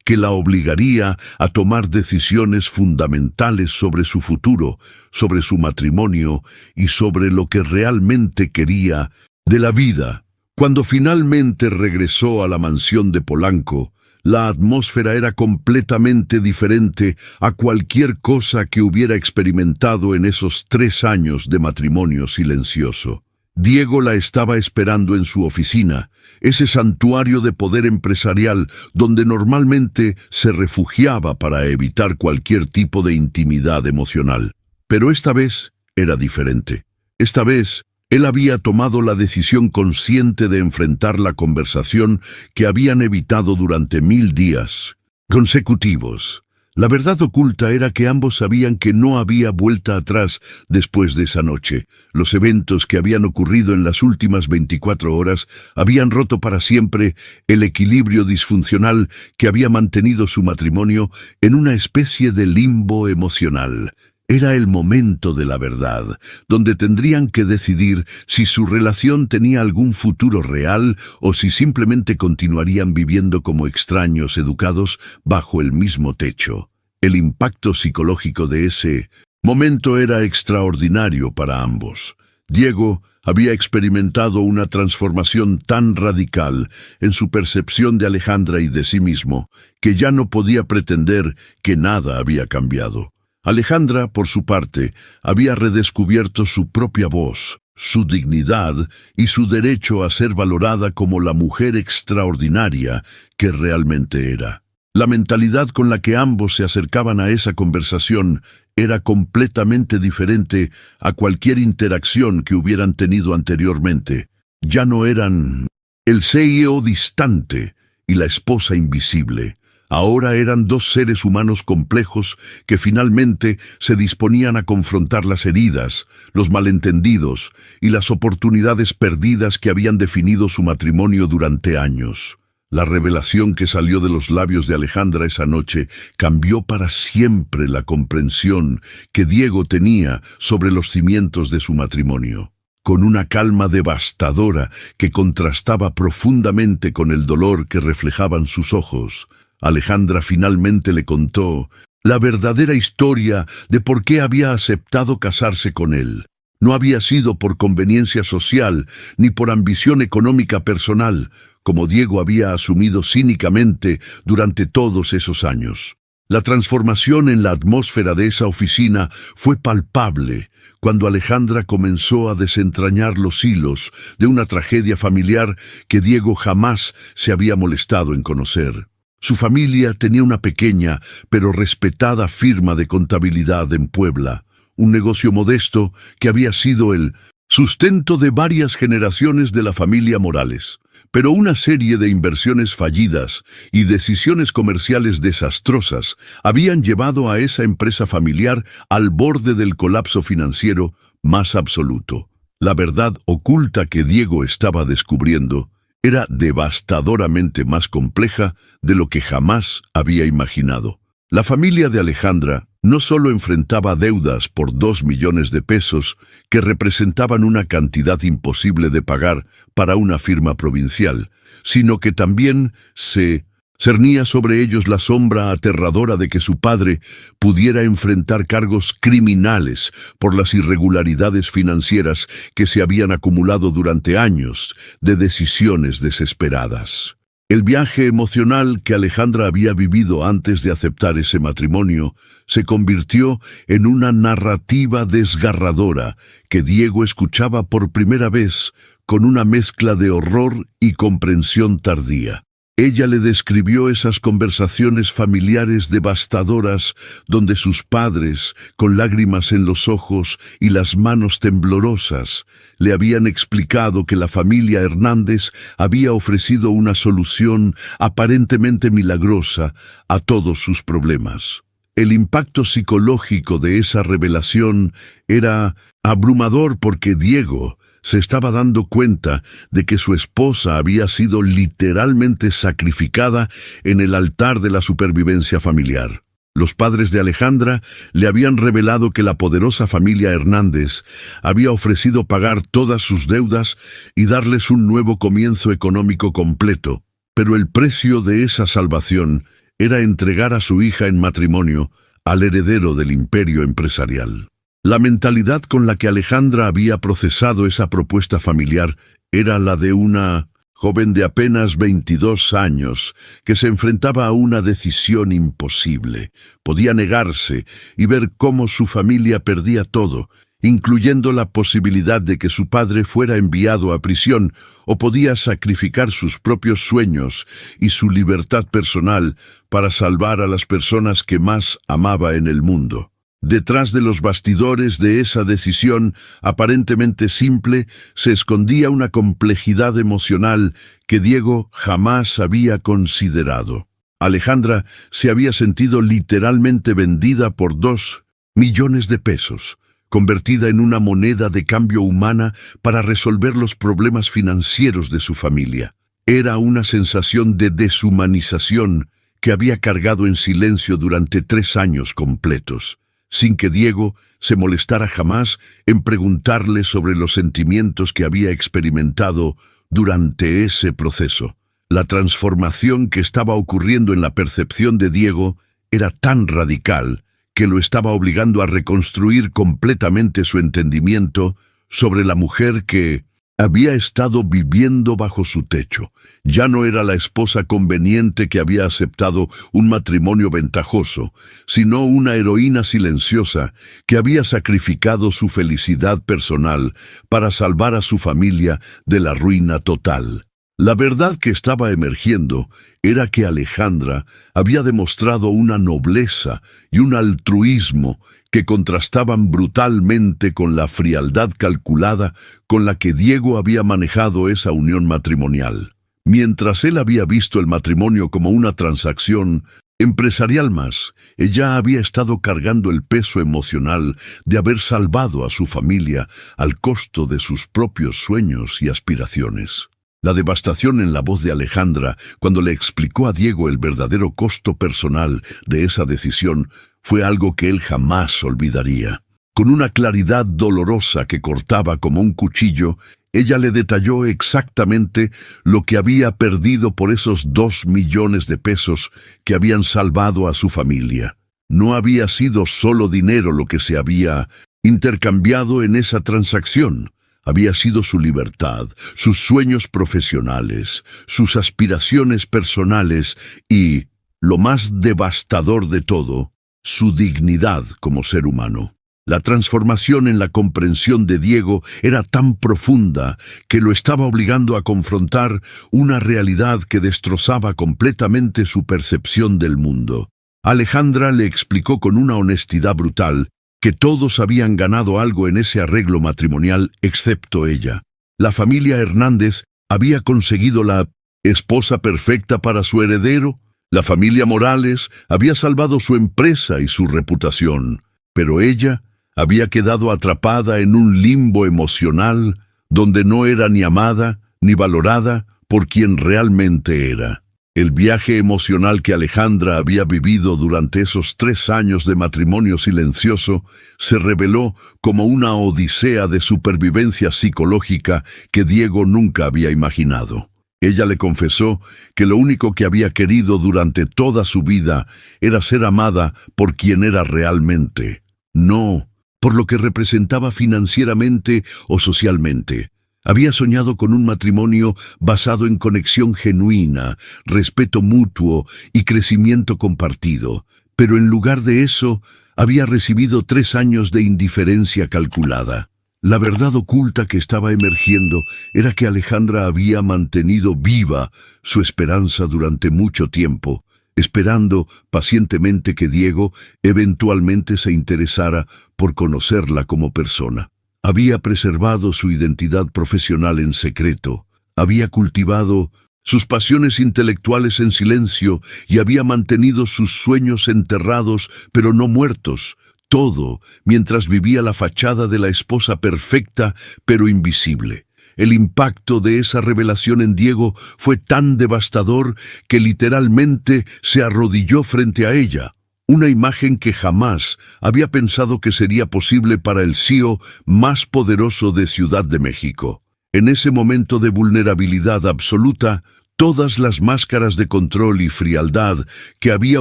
que la obligaría a tomar decisiones fundamentales sobre su futuro, sobre su matrimonio y sobre lo que realmente quería de la vida. Cuando finalmente regresó a la mansión de Polanco, la atmósfera era completamente diferente a cualquier cosa que hubiera experimentado en esos 3 años de matrimonio silencioso. Diego la estaba esperando en su oficina, ese santuario de poder empresarial donde normalmente se refugiaba para evitar cualquier tipo de intimidad emocional. Pero esta vez era diferente. Esta vez Él había tomado la decisión consciente de enfrentar la conversación que habían evitado durante 1000 días consecutivos. La verdad oculta era que ambos sabían que no había vuelta atrás después de esa noche. Los eventos que habían ocurrido en las últimas 24 horas habían roto para siempre el equilibrio disfuncional que había mantenido su matrimonio en una especie de limbo emocional. Era el momento de la verdad, donde tendrían que decidir si su relación tenía algún futuro real o si simplemente continuarían viviendo como extraños educados bajo el mismo techo. El impacto psicológico de ese momento era extraordinario para ambos. Diego había experimentado una transformación tan radical en su percepción de Alejandra y de sí mismo que ya no podía pretender que nada había cambiado. Alejandra, por su parte, había redescubierto su propia voz, su dignidad y su derecho a ser valorada como la mujer extraordinaria que realmente era. La mentalidad con la que ambos se acercaban a esa conversación era completamente diferente a cualquier interacción que hubieran tenido anteriormente. Ya no eran el CEO distante y la esposa invisible. Ahora eran dos seres humanos complejos que finalmente se disponían a confrontar las heridas, los malentendidos y las oportunidades perdidas que habían definido su matrimonio durante años. La revelación que salió de los labios de Alejandra esa noche cambió para siempre la comprensión que Diego tenía sobre los cimientos de su matrimonio. Con una calma devastadora que contrastaba profundamente con el dolor que reflejaban sus ojos, Alejandra finalmente le contó la verdadera historia de por qué había aceptado casarse con él. No había sido por conveniencia social ni por ambición económica personal, como Diego había asumido cínicamente durante todos esos años. La transformación en la atmósfera de esa oficina fue palpable cuando Alejandra comenzó a desentrañar los hilos de una tragedia familiar que Diego jamás se había molestado en conocer. Su familia tenía una pequeña pero respetada firma de contabilidad en Puebla, un negocio modesto que había sido el sustento de varias generaciones de la familia Morales. Pero una serie de inversiones fallidas y decisiones comerciales desastrosas habían llevado a esa empresa familiar al borde del colapso financiero más absoluto. La verdad oculta que Diego estaba descubriendo era devastadoramente más compleja de lo que jamás había imaginado. La familia de Alejandra no solo enfrentaba deudas por 2 millones de pesos, que representaban una cantidad imposible de pagar para una firma provincial, sino que también se cernía sobre ellos la sombra aterradora de que su padre pudiera enfrentar cargos criminales por las irregularidades financieras que se habían acumulado durante años de decisiones desesperadas. El viaje emocional que Alejandra había vivido antes de aceptar ese matrimonio se convirtió en una narrativa desgarradora que Diego escuchaba por primera vez con una mezcla de horror y comprensión tardía. Ella le describió esas conversaciones familiares devastadoras donde sus padres, con lágrimas en los ojos y las manos temblorosas, le habían explicado que la familia Hernández había ofrecido una solución aparentemente milagrosa a todos sus problemas. El impacto psicológico de esa revelación era abrumador porque Diego se estaba dando cuenta de que su esposa había sido literalmente sacrificada en el altar de la supervivencia familiar. Los padres de Alejandra le habían revelado que la poderosa familia Hernández había ofrecido pagar todas sus deudas y darles un nuevo comienzo económico completo, pero el precio de esa salvación era entregar a su hija en matrimonio al heredero del imperio empresarial. La mentalidad con la que Alejandra había procesado esa propuesta familiar era la de una joven de apenas 22 años que se enfrentaba a una decisión imposible. Podía negarse y ver cómo su familia perdía todo, incluyendo la posibilidad de que su padre fuera enviado a prisión, o podía sacrificar sus propios sueños y su libertad personal para salvar a las personas que más amaba en el mundo. Detrás de los bastidores de esa decisión aparentemente simple se escondía una complejidad emocional que Diego jamás había considerado. Alejandra se había sentido literalmente vendida por 2 millones de pesos, convertida en una moneda de cambio humana para resolver los problemas financieros de su familia. Era una sensación de deshumanización que había cargado en silencio durante 3 años completos, sin que Diego se molestara jamás en preguntarle sobre los sentimientos que había experimentado durante ese proceso. La transformación que estaba ocurriendo en la percepción de Diego era tan radical que lo estaba obligando a reconstruir completamente su entendimiento sobre la mujer que había estado viviendo bajo su techo. Ya no era la esposa conveniente que había aceptado un matrimonio ventajoso, sino una heroína silenciosa que había sacrificado su felicidad personal para salvar a su familia de la ruina total. La verdad que estaba emergiendo era que Alejandra había demostrado una nobleza y un altruismo que contrastaban brutalmente con la frialdad calculada con la que Diego había manejado esa unión matrimonial. Mientras él había visto el matrimonio como una transacción empresarial más, ella había estado cargando el peso emocional de haber salvado a su familia al costo de sus propios sueños y aspiraciones. La devastación en la voz de Alejandra cuando le explicó a Diego el verdadero costo personal de esa decisión fue algo que él jamás olvidaría. Con una claridad dolorosa que cortaba como un cuchillo, ella le detalló exactamente lo que había perdido por esos 2 millones de pesos que habían salvado a su familia. No había sido solo dinero lo que se había intercambiado en esa transacción. Había sido su libertad, sus sueños profesionales, sus aspiraciones personales y, lo más devastador de todo, su dignidad como ser humano. La transformación en la comprensión de Diego era tan profunda que lo estaba obligando a confrontar una realidad que destrozaba completamente su percepción del mundo. Alejandra le explicó con una honestidad brutal que todos habían ganado algo en ese arreglo matrimonial excepto ella. La familia Hernández había conseguido la esposa perfecta para su heredero, la familia Morales había salvado su empresa y su reputación, pero ella había quedado atrapada en un limbo emocional donde no era ni amada ni valorada por quien realmente era. El viaje emocional que Alejandra había vivido durante esos 3 años de matrimonio silencioso se reveló como una odisea de supervivencia psicológica que Diego nunca había imaginado. Ella le confesó que lo único que había querido durante toda su vida era ser amada por quien era realmente, no por lo que representaba financieramente o socialmente. Había soñado con un matrimonio basado en conexión genuina, respeto mutuo y crecimiento compartido, pero en lugar de eso, había recibido 3 años de indiferencia calculada. La verdad oculta que estaba emergiendo era que Alejandra había mantenido viva su esperanza durante mucho tiempo, esperando pacientemente que Diego eventualmente se interesara por conocerla como persona. Había preservado su identidad profesional en secreto, había cultivado sus pasiones intelectuales en silencio y había mantenido sus sueños enterrados pero no muertos, todo mientras vivía la fachada de la esposa perfecta pero invisible. El impacto de esa revelación en Diego fue tan devastador que literalmente se arrodilló frente a ella. Una imagen que jamás había pensado que sería posible para el CEO más poderoso de Ciudad de México. En ese momento de vulnerabilidad absoluta, todas las máscaras de control y frialdad que había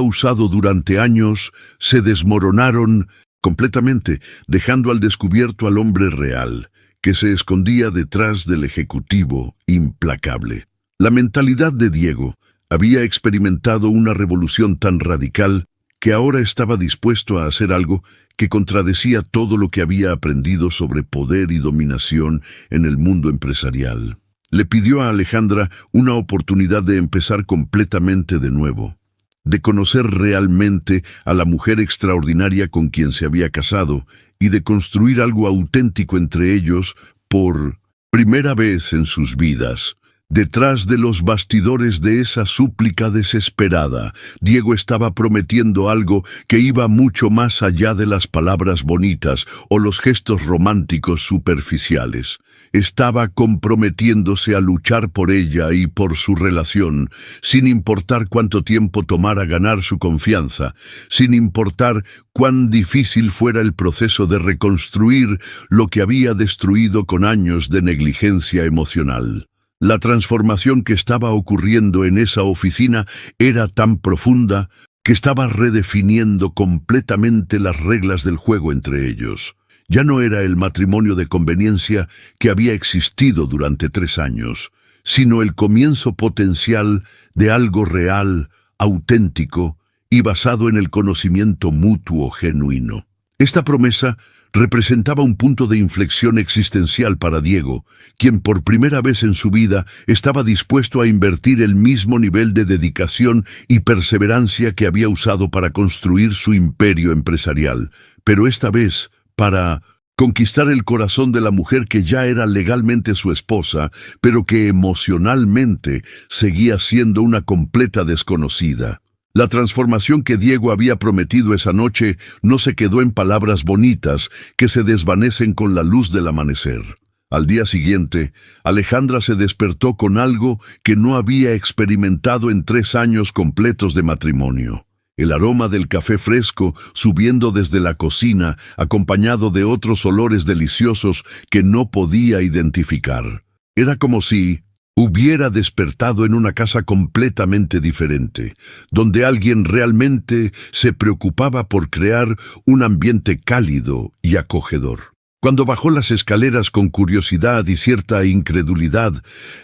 usado durante años se desmoronaron completamente, dejando al descubierto al hombre real, que se escondía detrás del ejecutivo implacable. La mentalidad de Diego había experimentado una revolución tan radical que ahora estaba dispuesto a hacer algo que contradecía todo lo que había aprendido sobre poder y dominación en el mundo empresarial. Le pidió a Alejandra una oportunidad de empezar completamente de nuevo. de conocer realmente a la mujer extraordinaria con quien se había casado y de construir algo auténtico entre ellos por primera vez en sus vidas. Detrás de los bastidores de esa súplica desesperada, Diego estaba prometiendo algo que iba mucho más allá de las palabras bonitas o los gestos románticos superficiales. Estaba comprometiéndose a luchar por ella y por su relación, sin importar cuánto tiempo tomara ganar su confianza, sin importar cuán difícil fuera el proceso de reconstruir lo que había destruido con años de negligencia emocional. La transformación que estaba ocurriendo en esa oficina era tan profunda que estaba redefiniendo completamente las reglas del juego entre ellos. Ya no era el matrimonio de conveniencia que había existido durante 3 años, sino el comienzo potencial de algo real, auténtico y basado en el conocimiento mutuo genuino. Esta promesa representaba un punto de inflexión existencial para Diego, quien por primera vez en su vida estaba dispuesto a invertir el mismo nivel de dedicación y perseverancia que había usado para construir su imperio empresarial, pero esta vez para conquistar el corazón de la mujer que ya era legalmente su esposa, pero que emocionalmente seguía siendo una completa desconocida. La transformación que Diego había prometido esa noche no se quedó en palabras bonitas que se desvanecen con la luz del amanecer. Al día siguiente, Alejandra se despertó con algo que no había experimentado en 3 años completos de matrimonio. El aroma del café fresco subiendo desde la cocina, acompañado de otros olores deliciosos que no podía identificar. Era como si hubiera despertado en una casa completamente diferente, donde alguien realmente se preocupaba por crear un ambiente cálido y acogedor. Cuando bajó las escaleras con curiosidad y cierta incredulidad,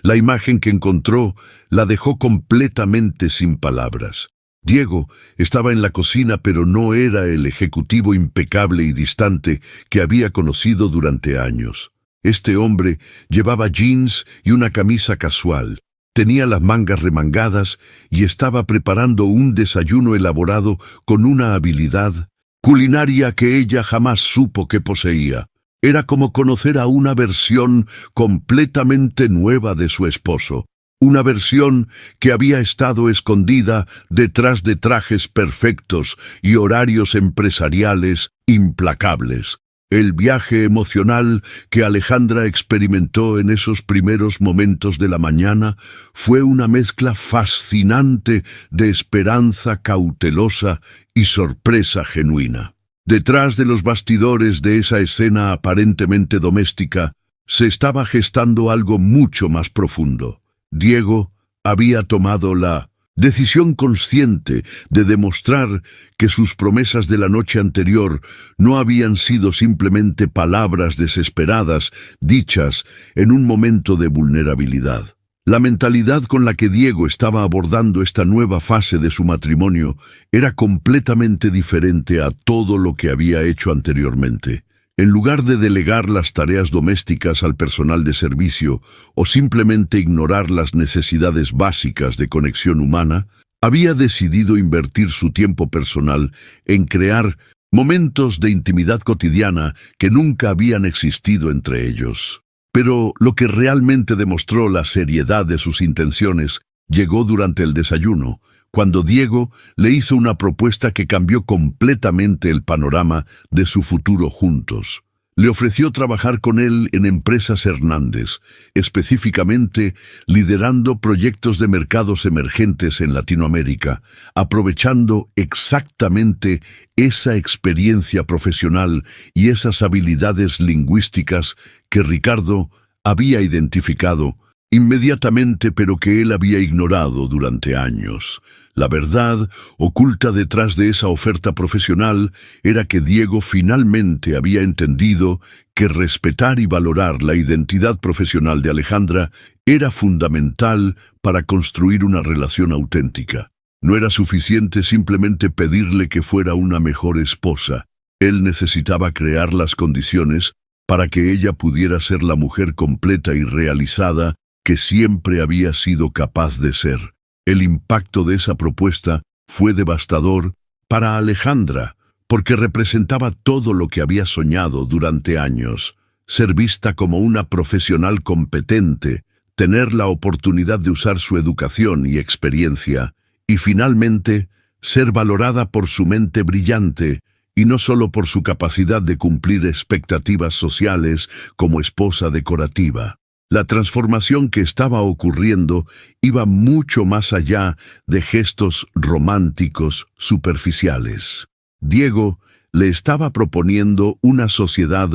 la imagen que encontró la dejó completamente sin palabras. Diego estaba en la cocina, pero no era el ejecutivo impecable y distante que había conocido durante años. Este hombre llevaba jeans y una camisa casual, tenía las mangas remangadas y estaba preparando un desayuno elaborado con una habilidad culinaria que ella jamás supo que poseía. Era como conocer a una versión completamente nueva de su esposo, una versión que había estado escondida detrás de trajes perfectos y horarios empresariales implacables. El viaje emocional que Alejandra experimentó en esos primeros momentos de la mañana fue una mezcla fascinante de esperanza cautelosa y sorpresa genuina. Detrás de los bastidores de esa escena aparentemente doméstica, se estaba gestando algo mucho más profundo. Diego había tomado la decisión consciente de demostrar que sus promesas de la noche anterior no habían sido simplemente palabras desesperadas dichas en un momento de vulnerabilidad. La mentalidad con la que Diego estaba abordando esta nueva fase de su matrimonio era completamente diferente a todo lo que había hecho anteriormente. En lugar de delegar las tareas domésticas al personal de servicio o simplemente ignorar las necesidades básicas de conexión humana, había decidido invertir su tiempo personal en crear momentos de intimidad cotidiana que nunca habían existido entre ellos. Pero lo que realmente demostró la seriedad de sus intenciones llegó durante el desayuno, cuando Diego le hizo una propuesta que cambió completamente el panorama de su futuro juntos. Le ofreció trabajar con él en Empresas Hernández, específicamente liderando proyectos de mercados emergentes en Latinoamérica, aprovechando exactamente esa experiencia profesional y esas habilidades lingüísticas que Ricardo había identificado inmediatamente, pero que él había ignorado durante años. La verdad oculta detrás de esa oferta profesional era que Diego finalmente había entendido que respetar y valorar la identidad profesional de Alejandra era fundamental para construir una relación auténtica. No era suficiente simplemente pedirle que fuera una mejor esposa. Él necesitaba crear las condiciones para que ella pudiera ser la mujer completa y realizada que siempre había sido capaz de ser. El impacto de esa propuesta Fue devastador para Alejandra, porque representaba todo lo que había soñado durante años: ser vista como una profesional competente, tener la oportunidad de usar su educación y experiencia, y finalmente, ser valorada por su mente brillante, y no solo por su capacidad de cumplir expectativas sociales como esposa decorativa. La transformación que estaba ocurriendo iba mucho más allá de gestos románticos superficiales. Diego le estaba proponiendo una sociedad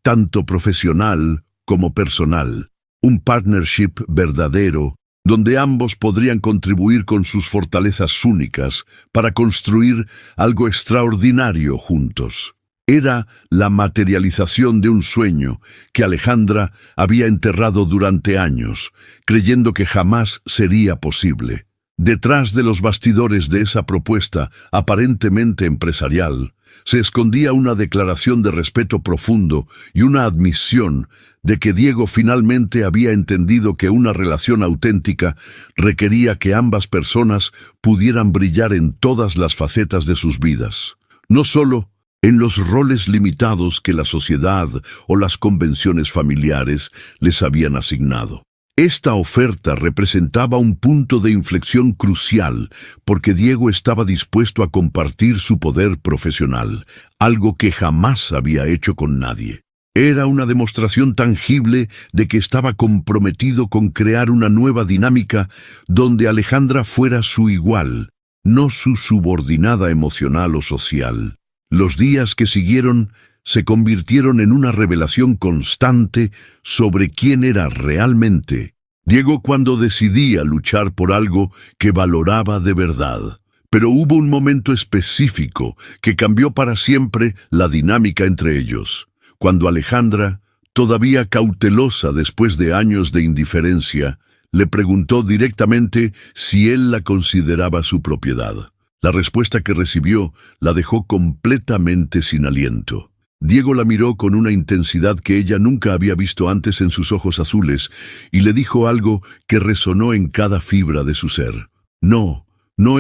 tanto profesional como personal, un partnership verdadero, donde ambos podrían contribuir con sus fortalezas únicas para construir algo extraordinario juntos. Era la materialización de un sueño que Alejandra había enterrado durante años, creyendo que jamás sería posible. Detrás de los bastidores de esa propuesta aparentemente empresarial, se escondía una declaración de respeto profundo y una admisión de que Diego finalmente había entendido que una relación auténtica requería que ambas personas pudieran brillar en todas las facetas de sus vidas, no solo en los roles limitados que la sociedad o las convenciones familiares les habían asignado. Esta oferta representaba un punto de inflexión crucial, porque Diego estaba dispuesto a compartir su poder profesional, algo que jamás había hecho con nadie. Era una demostración tangible de que estaba comprometido con crear una nueva dinámica donde Alejandra fuera su igual, no su subordinada emocional o social. Los días que siguieron se convirtieron en una revelación constante sobre quién era realmente Diego cuando decidía luchar por algo que valoraba de verdad. Pero hubo un momento específico que cambió para siempre la dinámica entre ellos, cuando Alejandra, todavía cautelosa después de años de indiferencia, le preguntó directamente si él la consideraba su propiedad. La respuesta que recibió la dejó completamente sin aliento. Diego la miró con una intensidad que ella nunca había visto antes en sus ojos azules y le dijo algo que resonó en cada fibra de su ser. No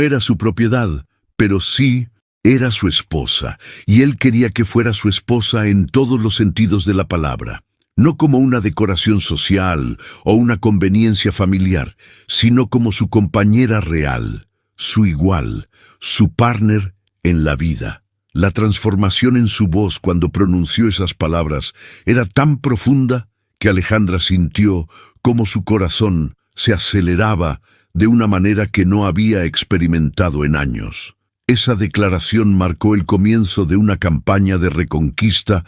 era su propiedad, pero sí era su esposa, y él quería que fuera su esposa en todos los sentidos de la palabra. No como una decoración social o una conveniencia familiar, sino como su compañera real, su igual, su partner en la vida. La transformación en su voz cuando pronunció esas palabras era tan profunda que Alejandra sintió cómo su corazón se aceleraba de una manera que no había experimentado en años. Esa declaración marcó el comienzo de una campaña de reconquista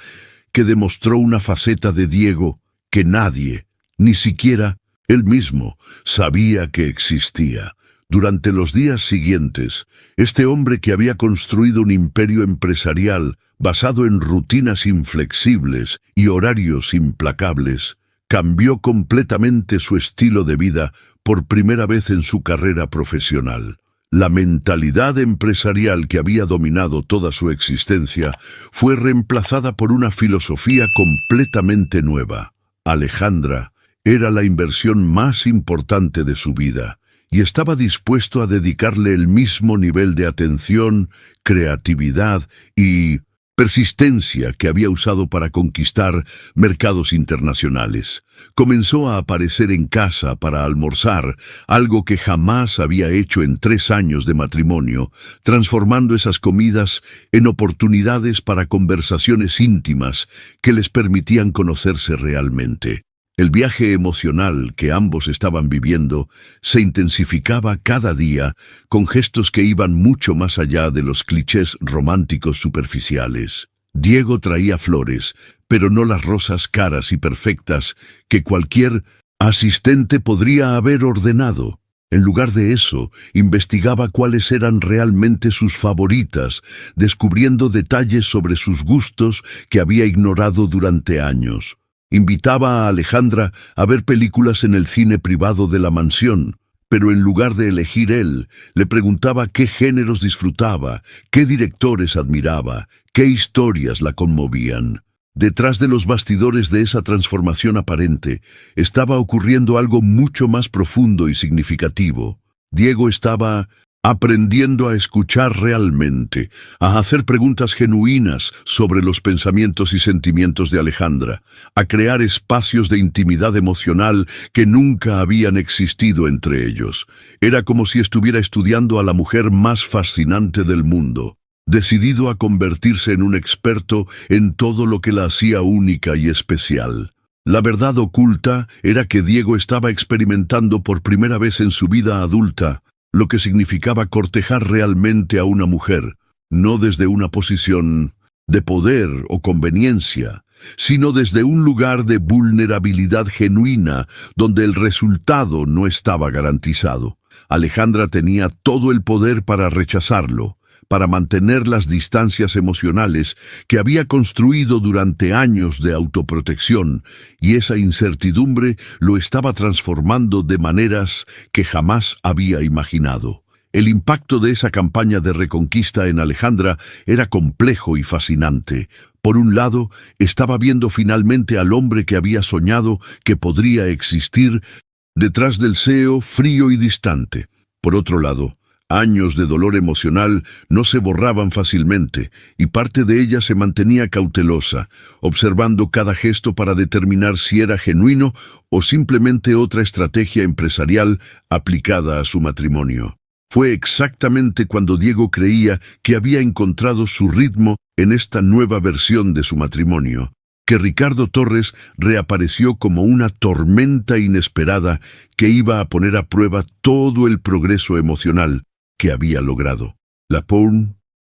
que demostró una faceta de Diego que nadie, ni siquiera él mismo, sabía que existía. Durante los días siguientes, este hombre que había construido un imperio empresarial basado en rutinas inflexibles y horarios implacables, cambió completamente su estilo de vida por primera vez en su carrera profesional. La mentalidad empresarial que había dominado toda su existencia fue reemplazada por una filosofía completamente nueva. Alejandra era la inversión más importante de su vida, y estaba dispuesto a dedicarle el mismo nivel de atención, creatividad y persistencia que había usado para conquistar mercados internacionales. Comenzó a aparecer en casa para almorzar, algo que jamás había hecho en 3 años de matrimonio, transformando esas comidas en oportunidades para conversaciones íntimas que les permitían conocerse realmente. El viaje emocional que ambos estaban viviendo se intensificaba cada día con gestos que iban mucho más allá de los clichés románticos superficiales. Diego traía flores, pero no las rosas caras y perfectas que cualquier asistente podría haber ordenado. En lugar de eso, investigaba cuáles eran realmente sus favoritas, descubriendo detalles sobre sus gustos que había ignorado durante años. Invitaba a Alejandra a ver películas en el cine privado de la mansión, pero en lugar de elegir él, le preguntaba qué géneros disfrutaba, qué directores admiraba, qué historias la conmovían. Detrás de los bastidores de esa transformación aparente, estaba ocurriendo algo mucho más profundo y significativo. Diego estaba aprendiendo a escuchar realmente, a hacer preguntas genuinas sobre los pensamientos y sentimientos de Alejandra, a crear espacios de intimidad emocional que nunca habían existido entre ellos. Era como si estuviera estudiando a la mujer más fascinante del mundo, decidido a convertirse en un experto en todo lo que la hacía única y especial. La verdad oculta era que Diego estaba experimentando por primera vez en su vida adulta lo que significaba cortejar realmente a una mujer, no desde una posición de poder o conveniencia, sino desde un lugar de vulnerabilidad genuina, donde el resultado no estaba garantizado. Alejandra tenía todo el poder para rechazarlo, para mantener las distancias emocionales que había construido durante años de autoprotección, y esa incertidumbre lo estaba transformando de maneras que jamás había imaginado. El impacto de esa campaña de reconquista en Alejandra era complejo y fascinante. Por un lado, estaba viendo finalmente al hombre que había soñado que podría existir detrás del CEO frío y distante. Por otro lado, años de dolor emocional no se borraban fácilmente, y parte de ella se mantenía cautelosa, observando cada gesto para determinar si era genuino o simplemente otra estrategia empresarial aplicada a su matrimonio. Fue exactamente cuando Diego creía que había encontrado su ritmo en esta nueva versión de su matrimonio, que Ricardo Torres reapareció como una tormenta inesperada que iba a poner a prueba todo el progreso emocional que había logrado. La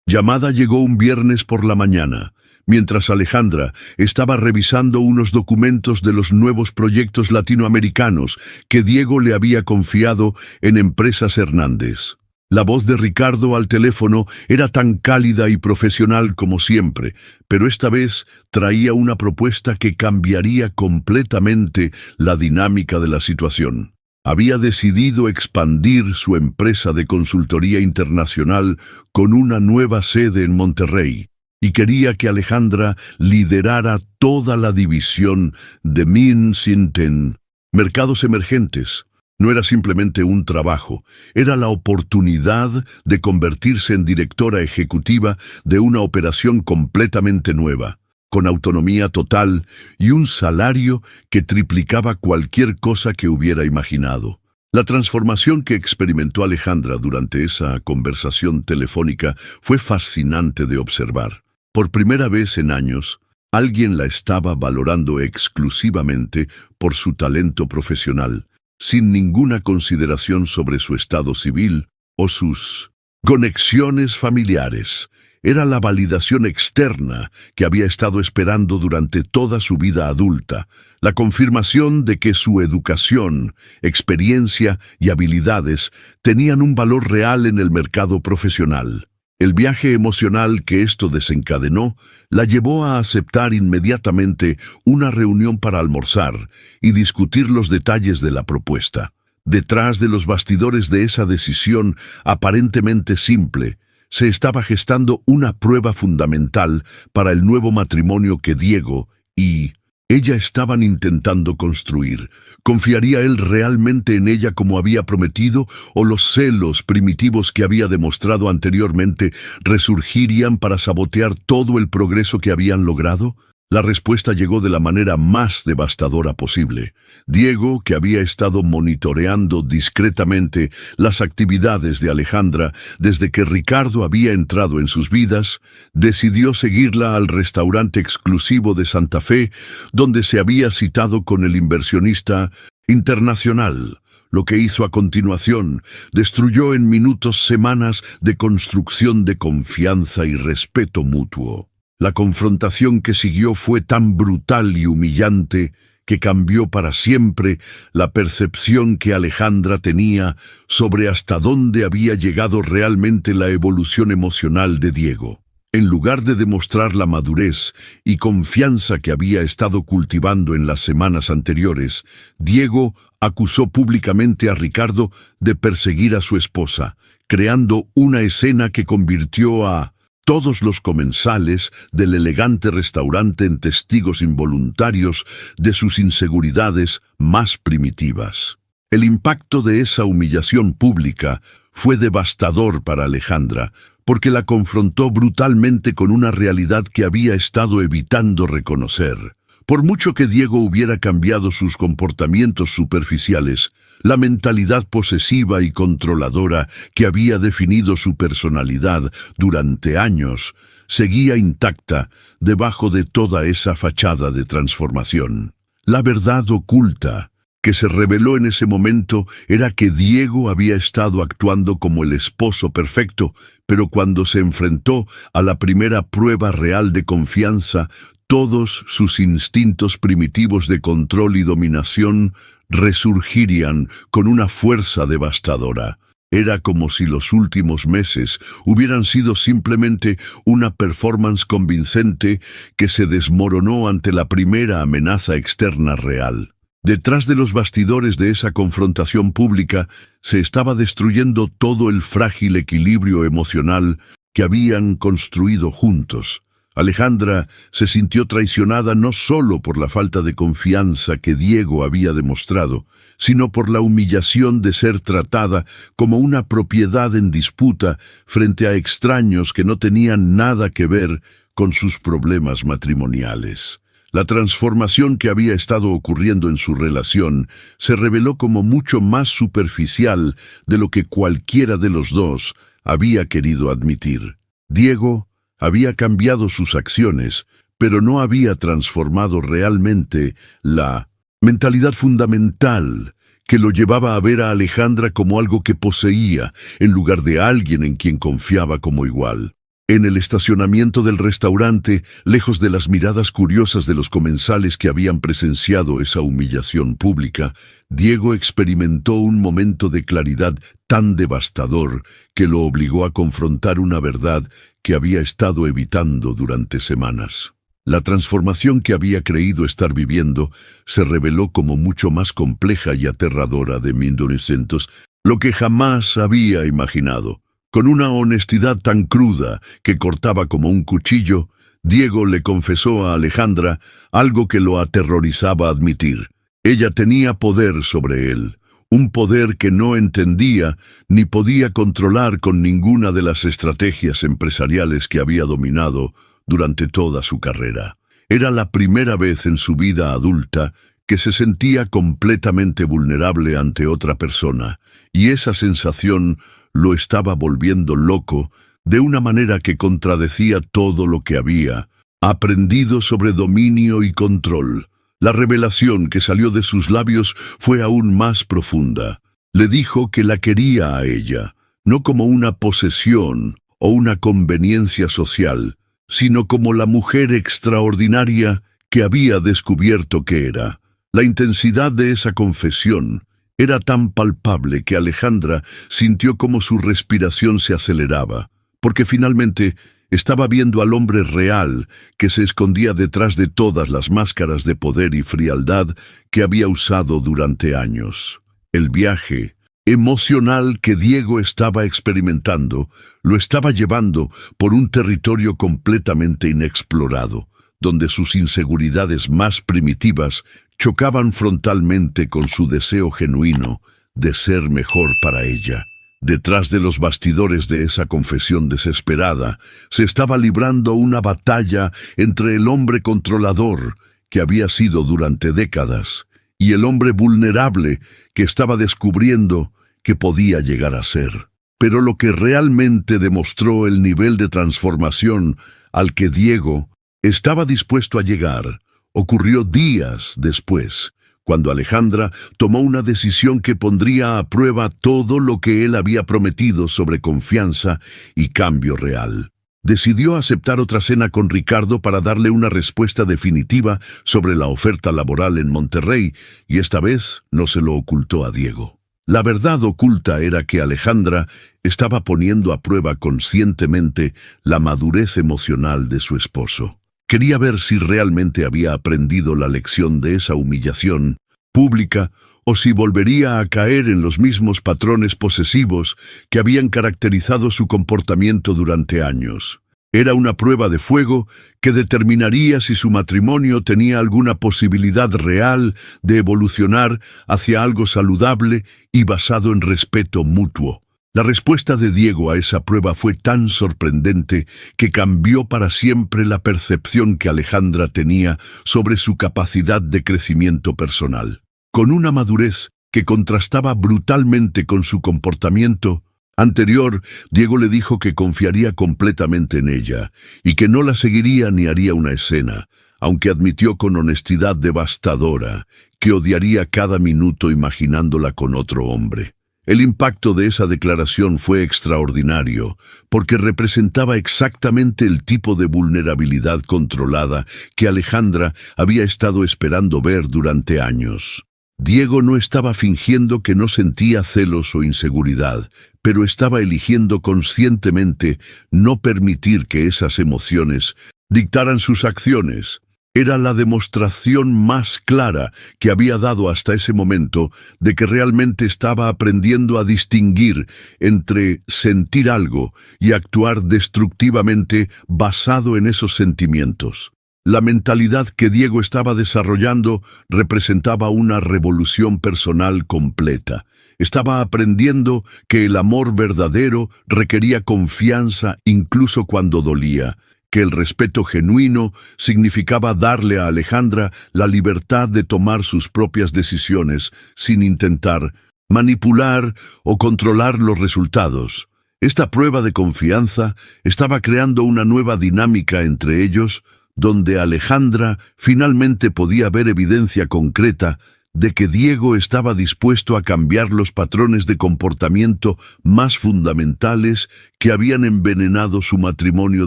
llamada llegó un viernes por la mañana, mientras Alejandra estaba revisando unos documentos de los nuevos proyectos latinoamericanos que Diego le había confiado en Empresas Hernández. La voz de Ricardo al teléfono era tan cálida y profesional como siempre, pero esta vez traía una propuesta que cambiaría completamente la dinámica de la situación. Había decidido expandir su empresa de consultoría internacional con una nueva sede en Monterrey, y quería que Alejandra liderara toda la división de Minsinten, mercados emergentes. No era simplemente un trabajo, era la oportunidad de convertirse en directora ejecutiva de una operación completamente nueva, con autonomía total y un salario que triplicaba cualquier cosa que hubiera imaginado. La transformación que experimentó Alejandra durante esa conversación telefónica fue fascinante de observar. Por primera vez en años, alguien la estaba valorando exclusivamente por su talento profesional, sin ninguna consideración sobre su estado civil o sus conexiones familiares. Era la validación externa que había estado esperando durante toda su vida adulta, la confirmación de que su educación, experiencia y habilidades tenían un valor real en el mercado profesional. El viaje emocional que esto desencadenó la llevó a aceptar inmediatamente una reunión para almorzar y discutir los detalles de la propuesta. Detrás de los bastidores de esa decisión aparentemente simple, se estaba gestando una prueba fundamental para el nuevo matrimonio que Diego y ella estaban intentando construir. ¿Confiaría él realmente en ella como había prometido, o los celos primitivos que había demostrado anteriormente resurgirían para sabotear todo el progreso que habían logrado? La respuesta llegó de la manera más devastadora posible. Diego, que había estado monitoreando discretamente las actividades de Alejandra desde que Ricardo había entrado en sus vidas, decidió seguirla al restaurante exclusivo de Santa Fe, donde se había citado con el inversionista internacional. Lo que hizo a continuación destruyó en minutos semanas de construcción de confianza y respeto mutuo. La confrontación que siguió fue tan brutal y humillante que cambió para siempre la percepción que Alejandra tenía sobre hasta dónde había llegado realmente la evolución emocional de Diego. En lugar de demostrar la madurez y confianza que había estado cultivando en las semanas anteriores, Diego acusó públicamente a Ricardo de perseguir a su esposa, creando una escena que convirtió a todos los comensales del elegante restaurante en testigos involuntarios de sus inseguridades más primitivas. El impacto de esa humillación pública fue devastador para Alejandra, porque la confrontó brutalmente con una realidad que había estado evitando reconocer. Por mucho que Diego hubiera cambiado sus comportamientos superficiales, la mentalidad posesiva y controladora que había definido su personalidad durante años seguía intacta debajo de toda esa fachada de transformación. La verdad oculta que se reveló en ese momento era que Diego había estado actuando como el esposo perfecto, pero cuando se enfrentó a la primera prueba real de confianza, todos sus instintos primitivos de control y dominación resurgirían con una fuerza devastadora. Era como si los últimos meses hubieran sido simplemente una performance convincente que se desmoronó ante la primera amenaza externa real. Detrás de los bastidores de esa confrontación pública se estaba destruyendo todo el frágil equilibrio emocional que habían construido juntos. Alejandra se sintió traicionada no solo por la falta de confianza que Diego había demostrado, sino por la humillación de ser tratada como una propiedad en disputa frente a extraños que no tenían nada que ver con sus problemas matrimoniales. La transformación que había estado ocurriendo en su relación se reveló como mucho más superficial de lo que cualquiera de los dos había querido admitir. Diego había cambiado sus acciones, pero no había transformado realmente la mentalidad fundamental que lo llevaba a ver a Alejandra como algo que poseía, en lugar de alguien en quien confiaba como igual. En el estacionamiento del restaurante, lejos de las miradas curiosas de los comensales que habían presenciado esa humillación pública, Diego experimentó un momento de claridad tan devastador que lo obligó a confrontar una verdad que había estado evitando durante semanas. La transformación que había creído estar viviendo se reveló como mucho más compleja y aterradora de 1900, lo que jamás había imaginado. Con una honestidad tan cruda que cortaba como un cuchillo, Diego le confesó a Alejandra algo que lo aterrorizaba admitir. Ella tenía poder sobre él, un poder que no entendía ni podía controlar con ninguna de las estrategias empresariales que había dominado durante toda su carrera. Era la primera vez en su vida adulta que se sentía completamente vulnerable ante otra persona, y esa sensación lo estaba volviendo loco de una manera que contradecía todo lo que había aprendido sobre dominio y control. La revelación que salió de sus labios fue aún más profunda. Le dijo que la quería a ella, no como una posesión o una conveniencia social, sino como la mujer extraordinaria que había descubierto que era. La intensidad de esa confesión era tan palpable que Alejandra sintió como su respiración se aceleraba, porque finalmente estaba viendo al hombre real que se escondía detrás de todas las máscaras de poder y frialdad que había usado durante años. El viaje emocional que Diego estaba experimentando lo estaba llevando por un territorio completamente inexplorado, donde sus inseguridades más primitivas chocaban frontalmente con su deseo genuino de ser mejor para ella. Detrás de los bastidores de esa confesión desesperada, se estaba librando una batalla entre el hombre controlador, que había sido durante décadas, y el hombre vulnerable que estaba descubriendo que podía llegar a ser. Pero lo que realmente demostró el nivel de transformación al que Diego estaba dispuesto a llegar ocurrió días después, cuando Alejandra tomó una decisión que pondría a prueba todo lo que él había prometido sobre confianza y cambio real. Decidió aceptar otra cena con Ricardo para darle una respuesta definitiva sobre la oferta laboral en Monterrey, y esta vez no se lo ocultó a Diego. La verdad oculta era que Alejandra estaba poniendo a prueba conscientemente la madurez emocional de su esposo. Quería ver si realmente había aprendido la lección de esa humillación pública o si volvería a caer en los mismos patrones posesivos que habían caracterizado su comportamiento durante años. Era una prueba de fuego que determinaría si su matrimonio tenía alguna posibilidad real de evolucionar hacia algo saludable y basado en respeto mutuo. La respuesta de Diego a esa prueba fue tan sorprendente que cambió para siempre la percepción que Alejandra tenía sobre su capacidad de crecimiento personal. Con una madurez que contrastaba brutalmente con su comportamiento anterior, Diego le dijo que confiaría completamente en ella y que no la seguiría ni haría una escena, aunque admitió con honestidad devastadora que odiaría cada minuto imaginándola con otro hombre. El impacto de esa declaración fue extraordinario, porque representaba exactamente el tipo de vulnerabilidad controlada que Alejandra había estado esperando ver durante años. Diego no estaba fingiendo que no sentía celos o inseguridad, pero estaba eligiendo conscientemente no permitir que esas emociones dictaran sus acciones. Era la demostración más clara que había dado hasta ese momento de que realmente estaba aprendiendo a distinguir entre sentir algo y actuar destructivamente basado en esos sentimientos. La mentalidad que Diego estaba desarrollando representaba una revolución personal completa. Estaba aprendiendo que el amor verdadero requería confianza incluso cuando dolía, que el respeto genuino significaba darle a Alejandra la libertad de tomar sus propias decisiones sin intentar manipular o controlar los resultados. Esta prueba de confianza estaba creando una nueva dinámica entre ellos, donde Alejandra finalmente podía ver evidencia concreta de que Diego estaba dispuesto a cambiar los patrones de comportamiento más fundamentales que habían envenenado su matrimonio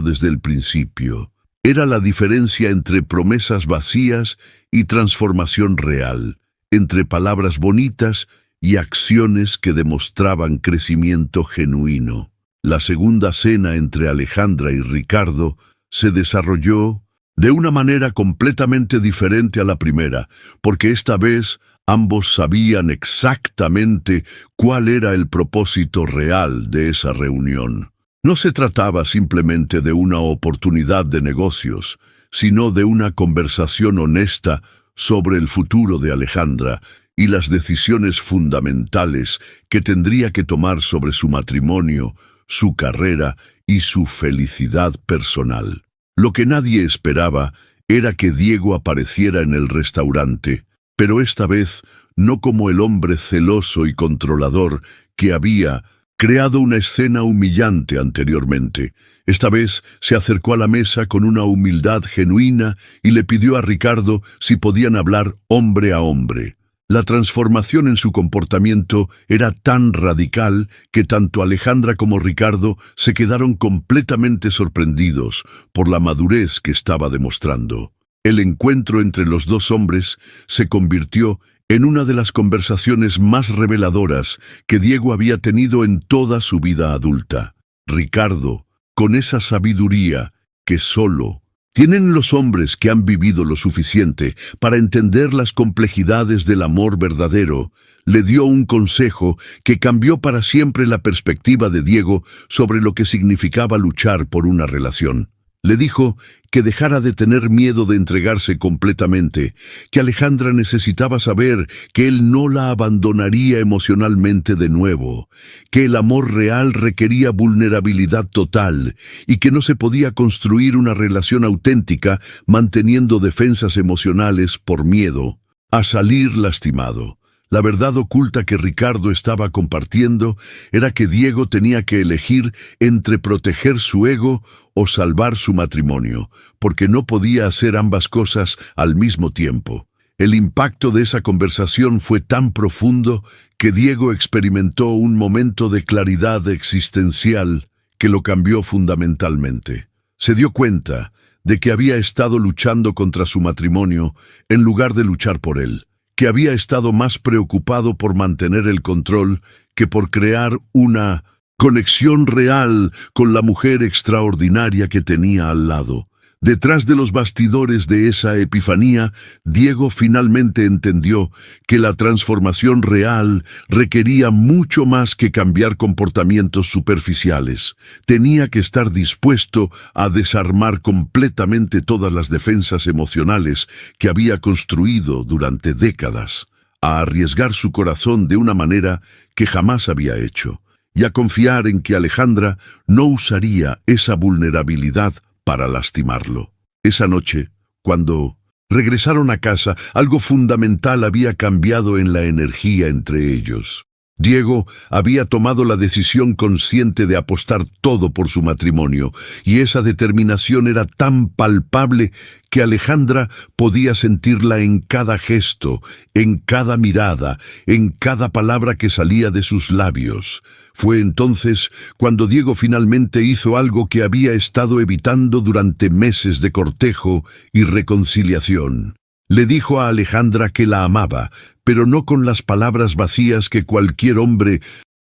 desde el principio. Era la diferencia entre promesas vacías y transformación real, entre palabras bonitas y acciones que demostraban crecimiento genuino. La segunda cena entre Alejandra y Ricardo se desarrolló de una manera completamente diferente a la primera, porque esta vez ambos sabían exactamente cuál era el propósito real de esa reunión. No se trataba simplemente de una oportunidad de negocios, sino de una conversación honesta sobre el futuro de Alejandra y las decisiones fundamentales que tendría que tomar sobre su matrimonio, su carrera y su felicidad personal. Lo que nadie esperaba era que Diego apareciera en el restaurante, pero esta vez no como el hombre celoso y controlador que había creado una escena humillante anteriormente. Esta vez se acercó a la mesa con una humildad genuina y le pidió a Ricardo si podían hablar hombre a hombre. La transformación en su comportamiento era tan radical que tanto Alejandra como Ricardo se quedaron completamente sorprendidos por la madurez que estaba demostrando. El encuentro entre los dos hombres se convirtió en una de las conversaciones más reveladoras que Diego había tenido en toda su vida adulta. Ricardo, con esa sabiduría que solo tienen los hombres que han vivido lo suficiente para entender las complejidades del amor verdadero, le dio un consejo que cambió para siempre la perspectiva de Diego sobre lo que significaba luchar por una relación. Le dijo que dejara de tener miedo de entregarse completamente, que Alejandra necesitaba saber que él no la abandonaría emocionalmente de nuevo, que el amor real requería vulnerabilidad total y que no se podía construir una relación auténtica manteniendo defensas emocionales por miedo a salir lastimado. La verdad oculta que Ricardo estaba compartiendo era que Diego tenía que elegir entre proteger su ego o salvar su matrimonio, porque no podía hacer ambas cosas al mismo tiempo. El impacto de esa conversación fue tan profundo que Diego experimentó un momento de claridad existencial que lo cambió fundamentalmente. Se dio cuenta de que había estado luchando contra su matrimonio en lugar de luchar por él, que había estado más preocupado por mantener el control que por crear una conexión real con la mujer extraordinaria que tenía al lado. Detrás de los bastidores de esa epifanía, Diego finalmente entendió que la transformación real requería mucho más que cambiar comportamientos superficiales. Tenía que estar dispuesto a desarmar completamente todas las defensas emocionales que había construido durante décadas, a arriesgar su corazón de una manera que jamás había hecho, y a confiar en que Alejandra no usaría esa vulnerabilidad para lastimarlo. Esa noche, cuando regresaron a casa, algo fundamental había cambiado en la energía entre ellos. Diego había tomado la decisión consciente de apostar todo por su matrimonio, y esa determinación era tan palpable que Alejandra podía sentirla en cada gesto, en cada mirada, en cada palabra que salía de sus labios. Fue entonces cuando Diego finalmente hizo algo que había estado evitando durante meses de cortejo y reconciliación. Le dijo a Alejandra que la amaba, pero no con las palabras vacías que cualquier hombre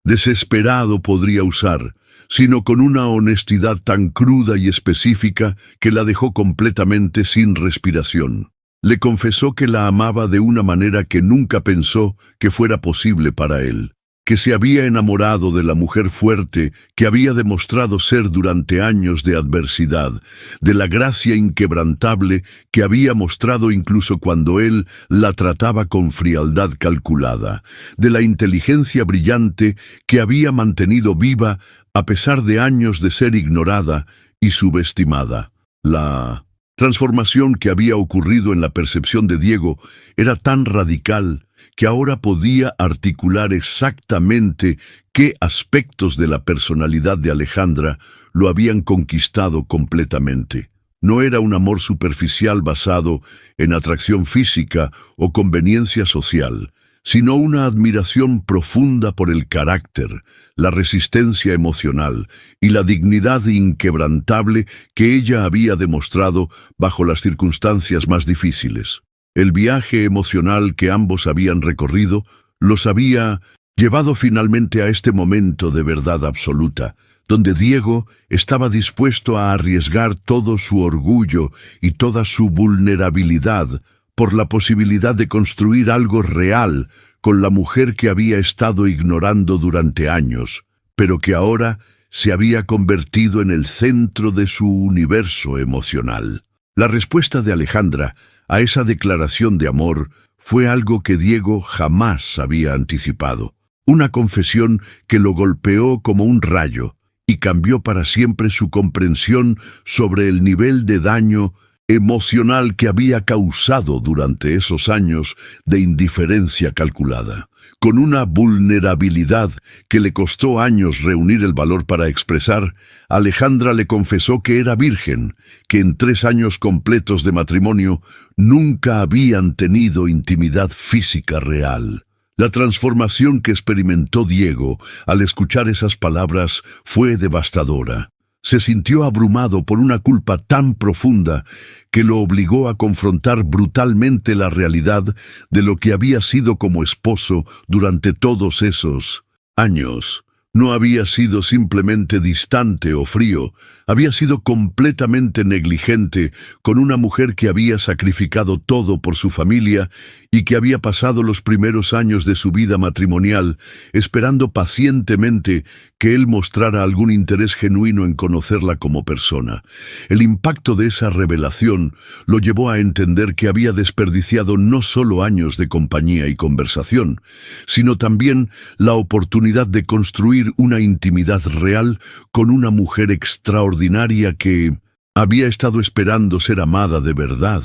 desesperado podría usar, sino con una honestidad tan cruda y específica que la dejó completamente sin respiración. Le confesó que la amaba de una manera que nunca pensó que fuera posible para él, que se había enamorado de la mujer fuerte que había demostrado ser durante años de adversidad, de la gracia inquebrantable que había mostrado incluso cuando él la trataba con frialdad calculada, de la inteligencia brillante que había mantenido viva a pesar de años de ser ignorada y subestimada. La transformación que había ocurrido en la percepción de Diego era tan radical que ahora podía articular exactamente qué aspectos de la personalidad de Alejandra lo habían conquistado completamente. No era un amor superficial basado en atracción física o conveniencia social, sino una admiración profunda por el carácter, la resistencia emocional y la dignidad inquebrantable que ella había demostrado bajo las circunstancias más difíciles. El viaje emocional que ambos habían recorrido los había llevado finalmente a este momento de verdad absoluta, donde Diego estaba dispuesto a arriesgar todo su orgullo y toda su vulnerabilidad por la posibilidad de construir algo real con la mujer que había estado ignorando durante años, pero que ahora se había convertido en el centro de su universo emocional. La respuesta de Alejandra a esa declaración de amor fue algo que Diego jamás había anticipado. Una confesión que lo golpeó como un rayo y cambió para siempre su comprensión sobre el nivel de daño emocional que había causado durante esos años de indiferencia calculada. Con una vulnerabilidad que le costó años reunir el valor para expresar, Alejandra le confesó que era virgen, que en 3 años completos de matrimonio nunca habían tenido intimidad física real. La transformación que experimentó Diego al escuchar esas palabras fue devastadora. Se sintió abrumado por una culpa tan profunda que lo obligó a confrontar brutalmente la realidad de lo que había sido como esposo durante todos esos años. No había sido simplemente distante o frío, había sido completamente negligente con una mujer que había sacrificado todo por su familia y que había pasado los primeros años de su vida matrimonial esperando pacientemente que él mostrara algún interés genuino en conocerla como persona. El impacto de esa revelación lo llevó a entender que había desperdiciado no solo años de compañía y conversación, sino también la oportunidad de construir una intimidad real con una mujer extraordinaria que había estado esperando ser amada de verdad.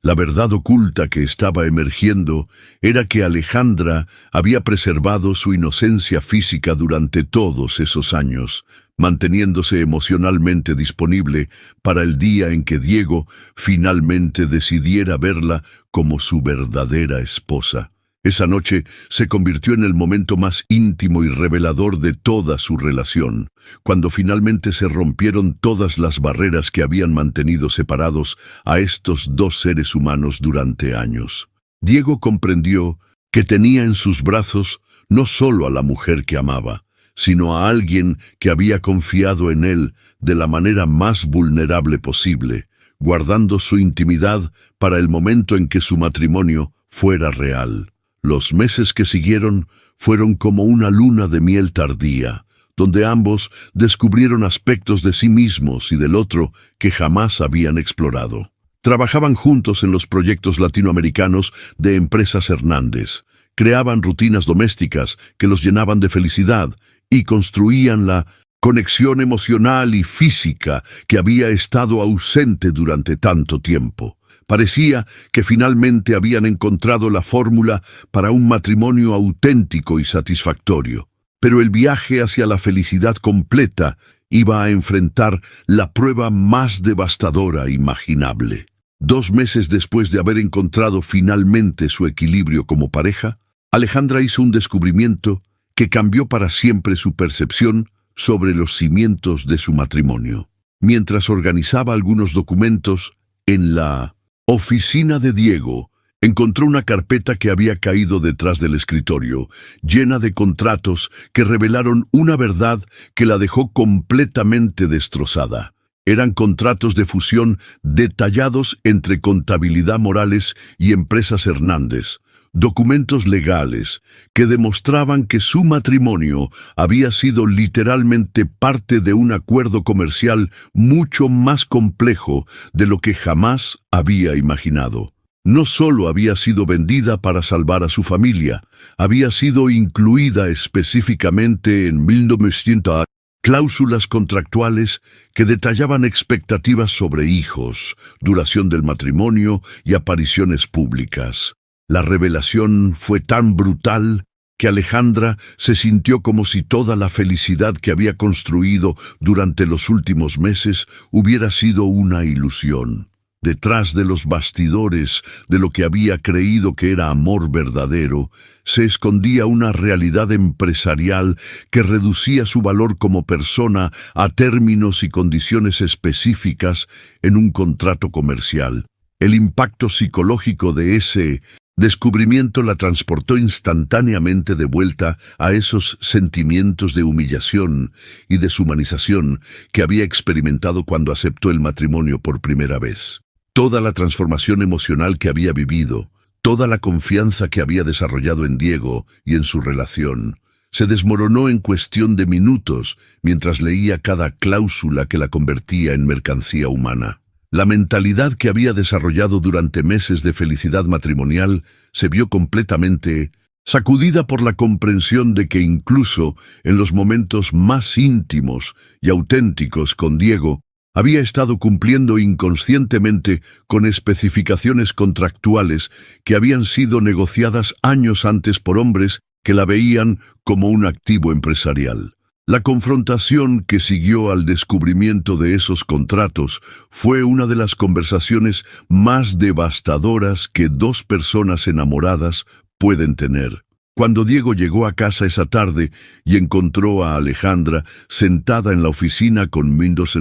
La verdad oculta que estaba emergiendo era que Alejandra había preservado su inocencia física durante todos esos años, manteniéndose emocionalmente disponible para el día en que Diego finalmente decidiera verla como su verdadera esposa. Esa noche se convirtió en el momento más íntimo y revelador de toda su relación, cuando finalmente se rompieron todas las barreras que habían mantenido separados a estos 2 seres humanos durante años. Diego comprendió que tenía en sus brazos no solo a la mujer que amaba, sino a alguien que había confiado en él de la manera más vulnerable posible, guardando su intimidad para el momento en que su matrimonio fuera real. Los meses que siguieron fueron como una luna de miel tardía, donde ambos descubrieron aspectos de sí mismos y del otro que jamás habían explorado. Trabajaban juntos en los proyectos latinoamericanos de Empresas Hernández, creaban rutinas domésticas que los llenaban de felicidad y construían la conexión emocional y física que había estado ausente durante tanto tiempo. Parecía que finalmente habían encontrado la fórmula para un matrimonio auténtico y satisfactorio. Pero el viaje hacia la felicidad completa iba a enfrentar la prueba más devastadora imaginable. 2 meses después de haber encontrado finalmente su equilibrio como pareja, Alejandra hizo un descubrimiento que cambió para siempre su percepción sobre los cimientos de su matrimonio. Mientras organizaba algunos documentos en la oficina de Diego, encontró una carpeta que había caído detrás del escritorio, llena de contratos que revelaron una verdad que la dejó completamente destrozada. Eran contratos de fusión detallados entre Contabilidad Morales y Empresas Hernández, documentos legales que demostraban que su matrimonio había sido literalmente parte de un acuerdo comercial mucho más complejo de lo que jamás había imaginado. No solo había sido vendida para salvar a su familia, había sido incluida específicamente en 1900 cláusulas contractuales que detallaban expectativas sobre hijos, duración del matrimonio y apariciones públicas. La revelación fue tan brutal que Alejandra se sintió como si toda la felicidad que había construido durante los últimos meses hubiera sido una ilusión. Detrás de los bastidores de lo que había creído que era amor verdadero, se escondía una realidad empresarial que reducía su valor como persona a términos y condiciones específicas en un contrato comercial. El impacto psicológico de ese descubrimiento la transportó instantáneamente de vuelta a esos sentimientos de humillación y deshumanización que había experimentado cuando aceptó el matrimonio por primera vez. Toda la transformación emocional que había vivido, toda la confianza que había desarrollado en Diego y en su relación, se desmoronó en cuestión de minutos mientras leía cada cláusula que la convertía en mercancía humana. La mentalidad que había desarrollado durante meses de felicidad matrimonial se vio completamente sacudida por la comprensión de que incluso en los momentos más íntimos y auténticos con Diego, había estado cumpliendo inconscientemente con especificaciones contractuales que habían sido negociadas años antes por hombres que la veían como un activo empresarial. La confrontación que siguió al descubrimiento de esos contratos fue una de las conversaciones más devastadoras que 2 personas enamoradas pueden tener. Cuando Diego llegó a casa esa tarde y encontró a Alejandra sentada en la oficina con Mendoza,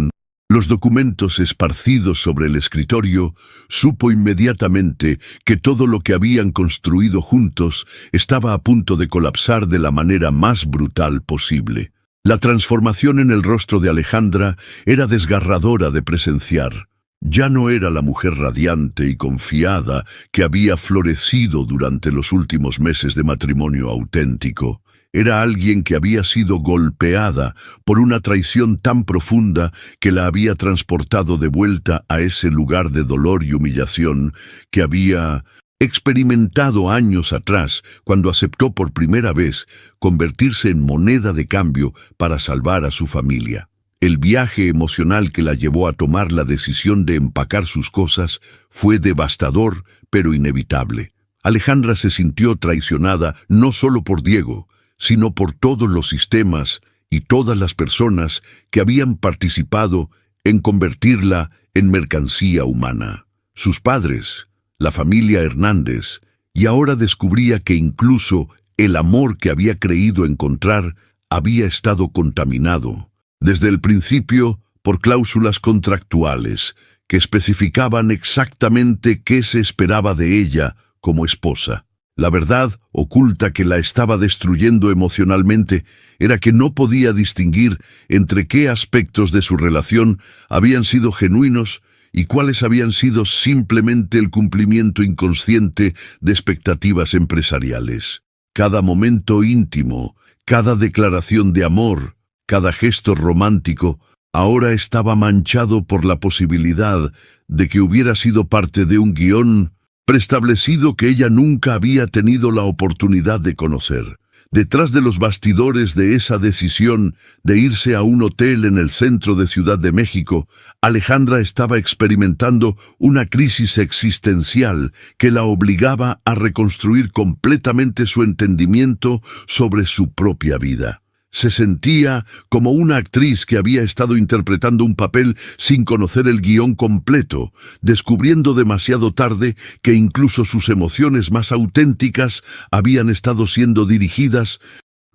los documentos esparcidos sobre el escritorio, supo inmediatamente que todo lo que habían construido juntos estaba a punto de colapsar de la manera más brutal posible. La transformación en el rostro de Alejandra era desgarradora de presenciar. Ya no era la mujer radiante y confiada que había florecido durante los últimos meses de matrimonio auténtico. Era alguien que había sido golpeada por una traición tan profunda que la había transportado de vuelta a ese lugar de dolor y humillación que había experimentado años atrás cuando aceptó por primera vez convertirse en moneda de cambio para salvar a su familia. El viaje emocional que la llevó a tomar la decisión de empacar sus cosas fue devastador, pero inevitable. Alejandra se sintió traicionada no solo por Diego, sino por todos los sistemas y todas las personas que habían participado en convertirla en mercancía humana. Sus padres, la familia Hernández, y ahora descubría que incluso el amor que había creído encontrar había estado contaminado, desde el principio por cláusulas contractuales que especificaban exactamente qué se esperaba de ella como esposa. La verdad oculta que la estaba destruyendo emocionalmente era que no podía distinguir entre qué aspectos de su relación habían sido genuinos y cuáles habían sido simplemente el cumplimiento inconsciente de expectativas empresariales. Cada momento íntimo, cada declaración de amor, cada gesto romántico, ahora estaba manchado por la posibilidad de que hubiera sido parte de un guión preestablecido que ella nunca había tenido la oportunidad de conocer. Detrás de los bastidores de esa decisión de irse a un hotel en el centro de Ciudad de México, Alejandra estaba experimentando una crisis existencial que la obligaba a reconstruir completamente su entendimiento sobre su propia vida. Se sentía como una actriz que había estado interpretando un papel sin conocer el guión completo, descubriendo demasiado tarde que incluso sus emociones más auténticas habían estado siendo dirigidas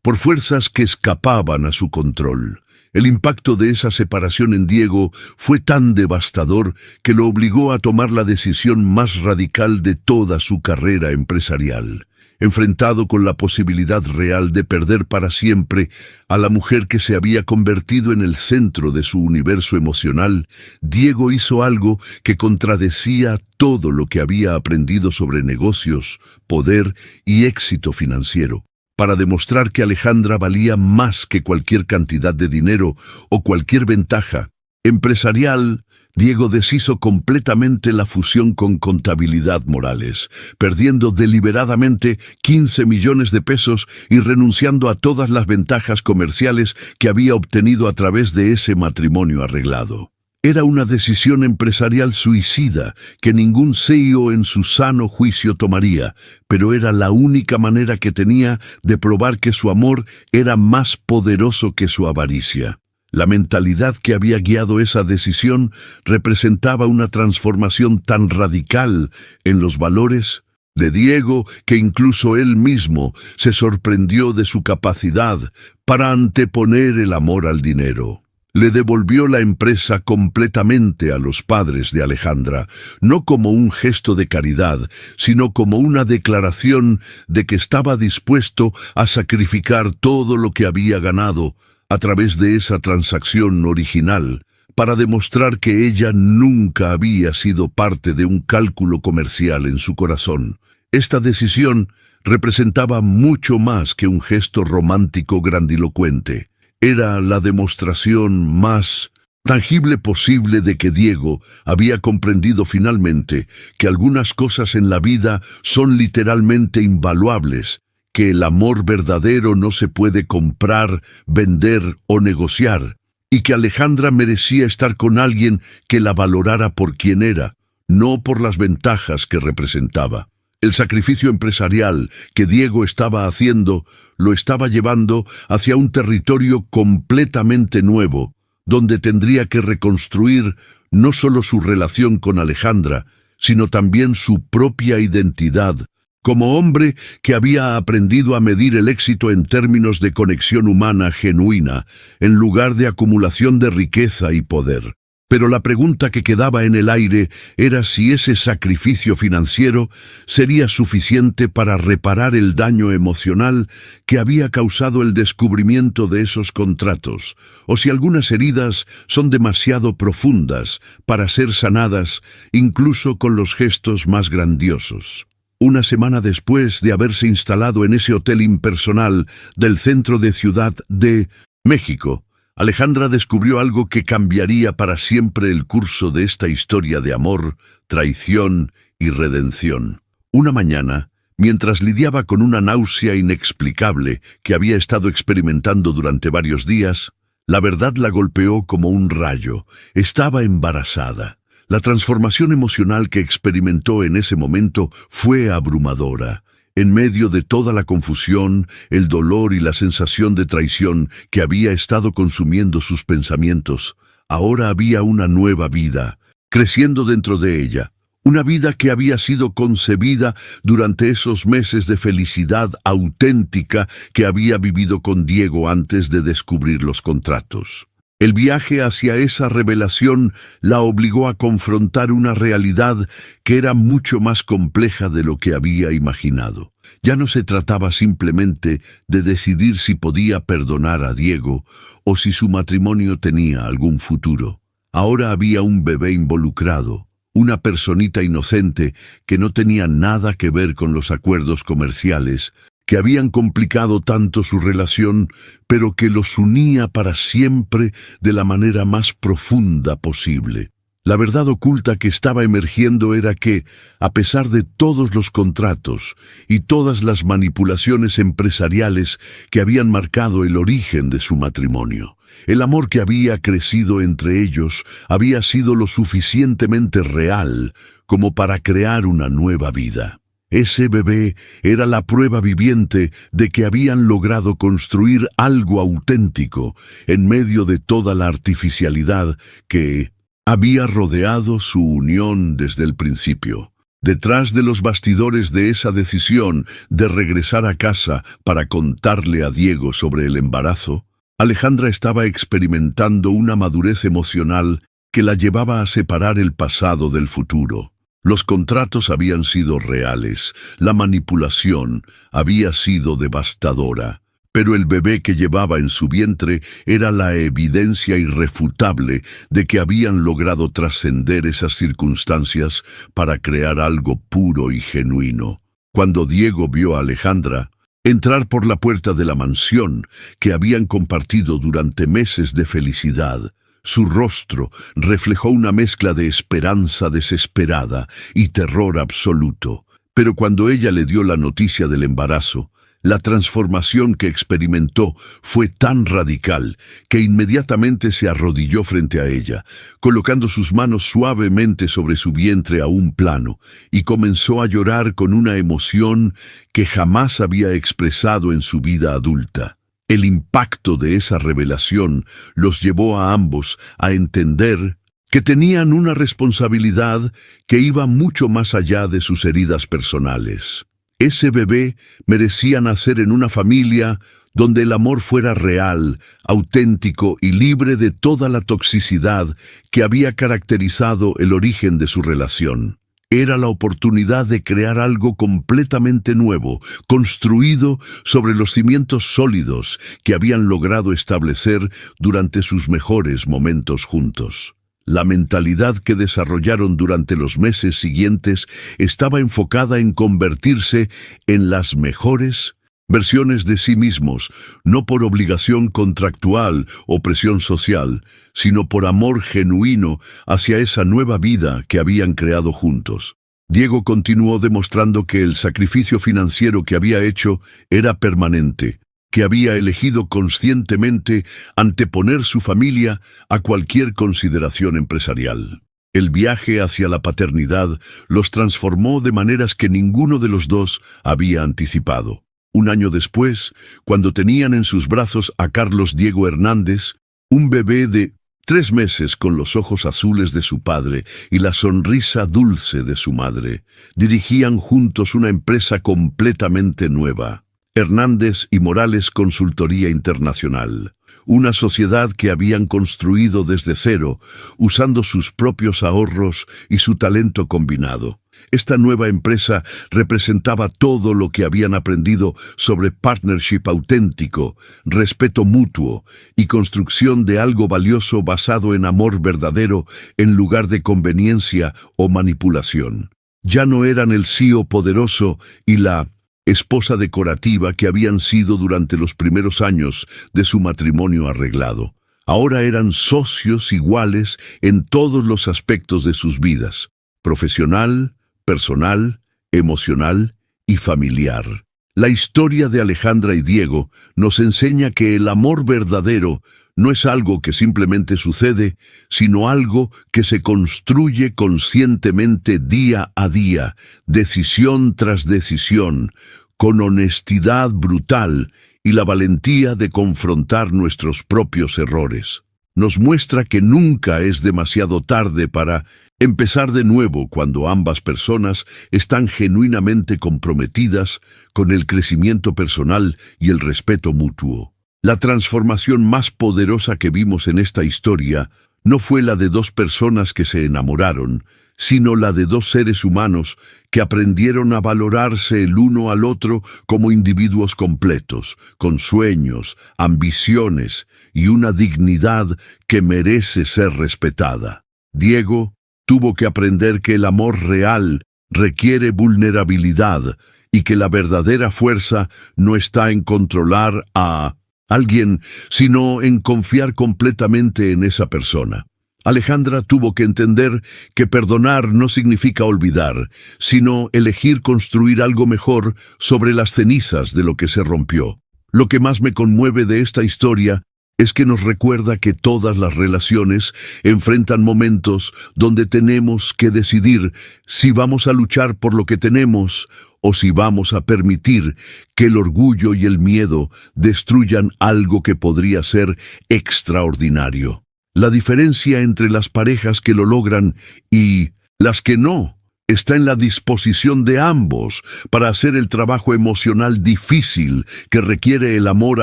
por fuerzas que escapaban a su control. El impacto de esa separación en Diego fue tan devastador que lo obligó a tomar la decisión más radical de toda su carrera empresarial. Enfrentado con la posibilidad real de perder para siempre a la mujer que se había convertido en el centro de su universo emocional, Diego hizo algo que contradecía todo lo que había aprendido sobre negocios, poder y éxito financiero. Para demostrar que Alejandra valía más que cualquier cantidad de dinero o cualquier ventaja empresarial, Diego deshizo completamente la fusión con Contabilidad Morales, perdiendo deliberadamente 15 millones de pesos y renunciando a todas las ventajas comerciales que había obtenido a través de ese matrimonio arreglado. Era una decisión empresarial suicida que ningún CEO en su sano juicio tomaría, pero era la única manera que tenía de probar que su amor era más poderoso que su avaricia. La mentalidad que había guiado esa decisión representaba una transformación tan radical en los valores de Diego que incluso él mismo se sorprendió de su capacidad para anteponer el amor al dinero. Le devolvió la empresa completamente a los padres de Alejandra, no como un gesto de caridad, sino como una declaración de que estaba dispuesto a sacrificar todo lo que había ganado a través de esa transacción original, para demostrar que ella nunca había sido parte de un cálculo comercial en su corazón. Esta decisión representaba mucho más que un gesto romántico grandilocuente. Era la demostración más tangible posible de que Diego había comprendido finalmente que algunas cosas en la vida son literalmente invaluables, que el amor verdadero no se puede comprar, vender o negociar, y que Alejandra merecía estar con alguien que la valorara por quien era, no por las ventajas que representaba. El sacrificio empresarial que Diego estaba haciendo lo estaba llevando hacia un territorio completamente nuevo, donde tendría que reconstruir no solo su relación con Alejandra, sino también su propia identidad, como hombre que había aprendido a medir el éxito en términos de conexión humana genuina, en lugar de acumulación de riqueza y poder. Pero la pregunta que quedaba en el aire era si ese sacrificio financiero sería suficiente para reparar el daño emocional que había causado el descubrimiento de esos contratos, o si algunas heridas son demasiado profundas para ser sanadas incluso con los gestos más grandiosos. Una semana después de haberse instalado en ese hotel impersonal del centro de Ciudad de México, Alejandra descubrió algo que cambiaría para siempre el curso de esta historia de amor, traición y redención. Una mañana, mientras lidiaba con una náusea inexplicable que había estado experimentando durante varios días, la verdad la golpeó como un rayo. Estaba embarazada. La transformación emocional que experimentó en ese momento fue abrumadora. En medio de toda la confusión, el dolor y la sensación de traición que había estado consumiendo sus pensamientos, ahora había una nueva vida, creciendo dentro de ella. Una vida que había sido concebida durante esos meses de felicidad auténtica que había vivido con Diego antes de descubrir los contratos. El viaje hacia esa revelación la obligó a confrontar una realidad que era mucho más compleja de lo que había imaginado. Ya no se trataba simplemente de decidir si podía perdonar a Diego o si su matrimonio tenía algún futuro. Ahora había un bebé involucrado, una personita inocente que no tenía nada que ver con los acuerdos comerciales, que habían complicado tanto su relación, pero que los unía para siempre de la manera más profunda posible. La verdad oculta que estaba emergiendo era que, a pesar de todos los contratos y todas las manipulaciones empresariales que habían marcado el origen de su matrimonio, el amor que había crecido entre ellos había sido lo suficientemente real como para crear una nueva vida. Ese bebé era la prueba viviente de que habían logrado construir algo auténtico en medio de toda la artificialidad que había rodeado su unión desde el principio. Detrás de los bastidores de esa decisión de regresar a casa para contarle a Diego sobre el embarazo, Alejandra estaba experimentando una madurez emocional que la llevaba a separar el pasado del futuro. Los contratos habían sido reales, la manipulación había sido devastadora, pero el bebé que llevaba en su vientre era la evidencia irrefutable de que habían logrado trascender esas circunstancias para crear algo puro y genuino. Cuando Diego vio a Alejandra entrar por la puerta de la mansión que habían compartido durante meses de felicidad, su rostro reflejó una mezcla de esperanza desesperada y terror absoluto. Pero cuando ella le dio la noticia del embarazo, la transformación que experimentó fue tan radical que inmediatamente se arrodilló frente a ella, colocando sus manos suavemente sobre su vientre aún plano, y comenzó a llorar con una emoción que jamás había expresado en su vida adulta. El impacto de esa revelación los llevó a ambos a entender que tenían una responsabilidad que iba mucho más allá de sus heridas personales. Ese bebé merecía nacer en una familia donde el amor fuera real, auténtico y libre de toda la toxicidad que había caracterizado el origen de su relación. Era la oportunidad de crear algo completamente nuevo, construido sobre los cimientos sólidos que habían logrado establecer durante sus mejores momentos juntos. La mentalidad que desarrollaron durante los meses siguientes estaba enfocada en convertirse en las mejores versiones de sí mismos, no por obligación contractual o presión social, sino por amor genuino hacia esa nueva vida que habían creado juntos. Diego continuó demostrando que el sacrificio financiero que había hecho era permanente, que había elegido conscientemente anteponer su familia a cualquier consideración empresarial. El viaje hacia la paternidad los transformó de maneras que ninguno de los dos había anticipado. Un año después, cuando tenían en sus brazos a Carlos Diego Hernández, un bebé de 3 meses con los ojos azules de su padre y la sonrisa dulce de su madre, dirigían juntos una empresa completamente nueva, Hernández y Morales Consultoría Internacional, una sociedad que habían construido desde cero, usando sus propios ahorros y su talento combinado. Esta nueva empresa representaba todo lo que habían aprendido sobre partnership auténtico, respeto mutuo y construcción de algo valioso basado en amor verdadero en lugar de conveniencia o manipulación. Ya no eran el CEO poderoso y la esposa decorativa que habían sido durante los primeros años de su matrimonio arreglado. Ahora eran socios iguales en todos los aspectos de sus vidas: profesional, personal, emocional y familiar. La historia de Alejandra y Diego nos enseña que el amor verdadero no es algo que simplemente sucede, sino algo que se construye conscientemente día a día, decisión tras decisión, con honestidad brutal y la valentía de confrontar nuestros propios errores. Nos muestra que nunca es demasiado tarde para empezar de nuevo cuando ambas personas están genuinamente comprometidas con el crecimiento personal y el respeto mutuo. La transformación más poderosa que vimos en esta historia no fue la de dos personas que se enamoraron, sino la de dos seres humanos que aprendieron a valorarse el uno al otro como individuos completos, con sueños, ambiciones y una dignidad que merece ser respetada. Diego tuvo que aprender que el amor real requiere vulnerabilidad y que la verdadera fuerza no está en controlar a alguien, sino en confiar completamente en esa persona. Alejandra tuvo que entender que perdonar no significa olvidar, sino elegir construir algo mejor sobre las cenizas de lo que se rompió. Lo que más me conmueve de esta historia es que nos recuerda que todas las relaciones enfrentan momentos donde tenemos que decidir si vamos a luchar por lo que tenemos o si vamos a permitir que el orgullo y el miedo destruyan algo que podría ser extraordinario. La diferencia entre las parejas que lo logran y las que no está en la disposición de ambos para hacer el trabajo emocional difícil que requiere el amor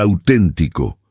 auténtico.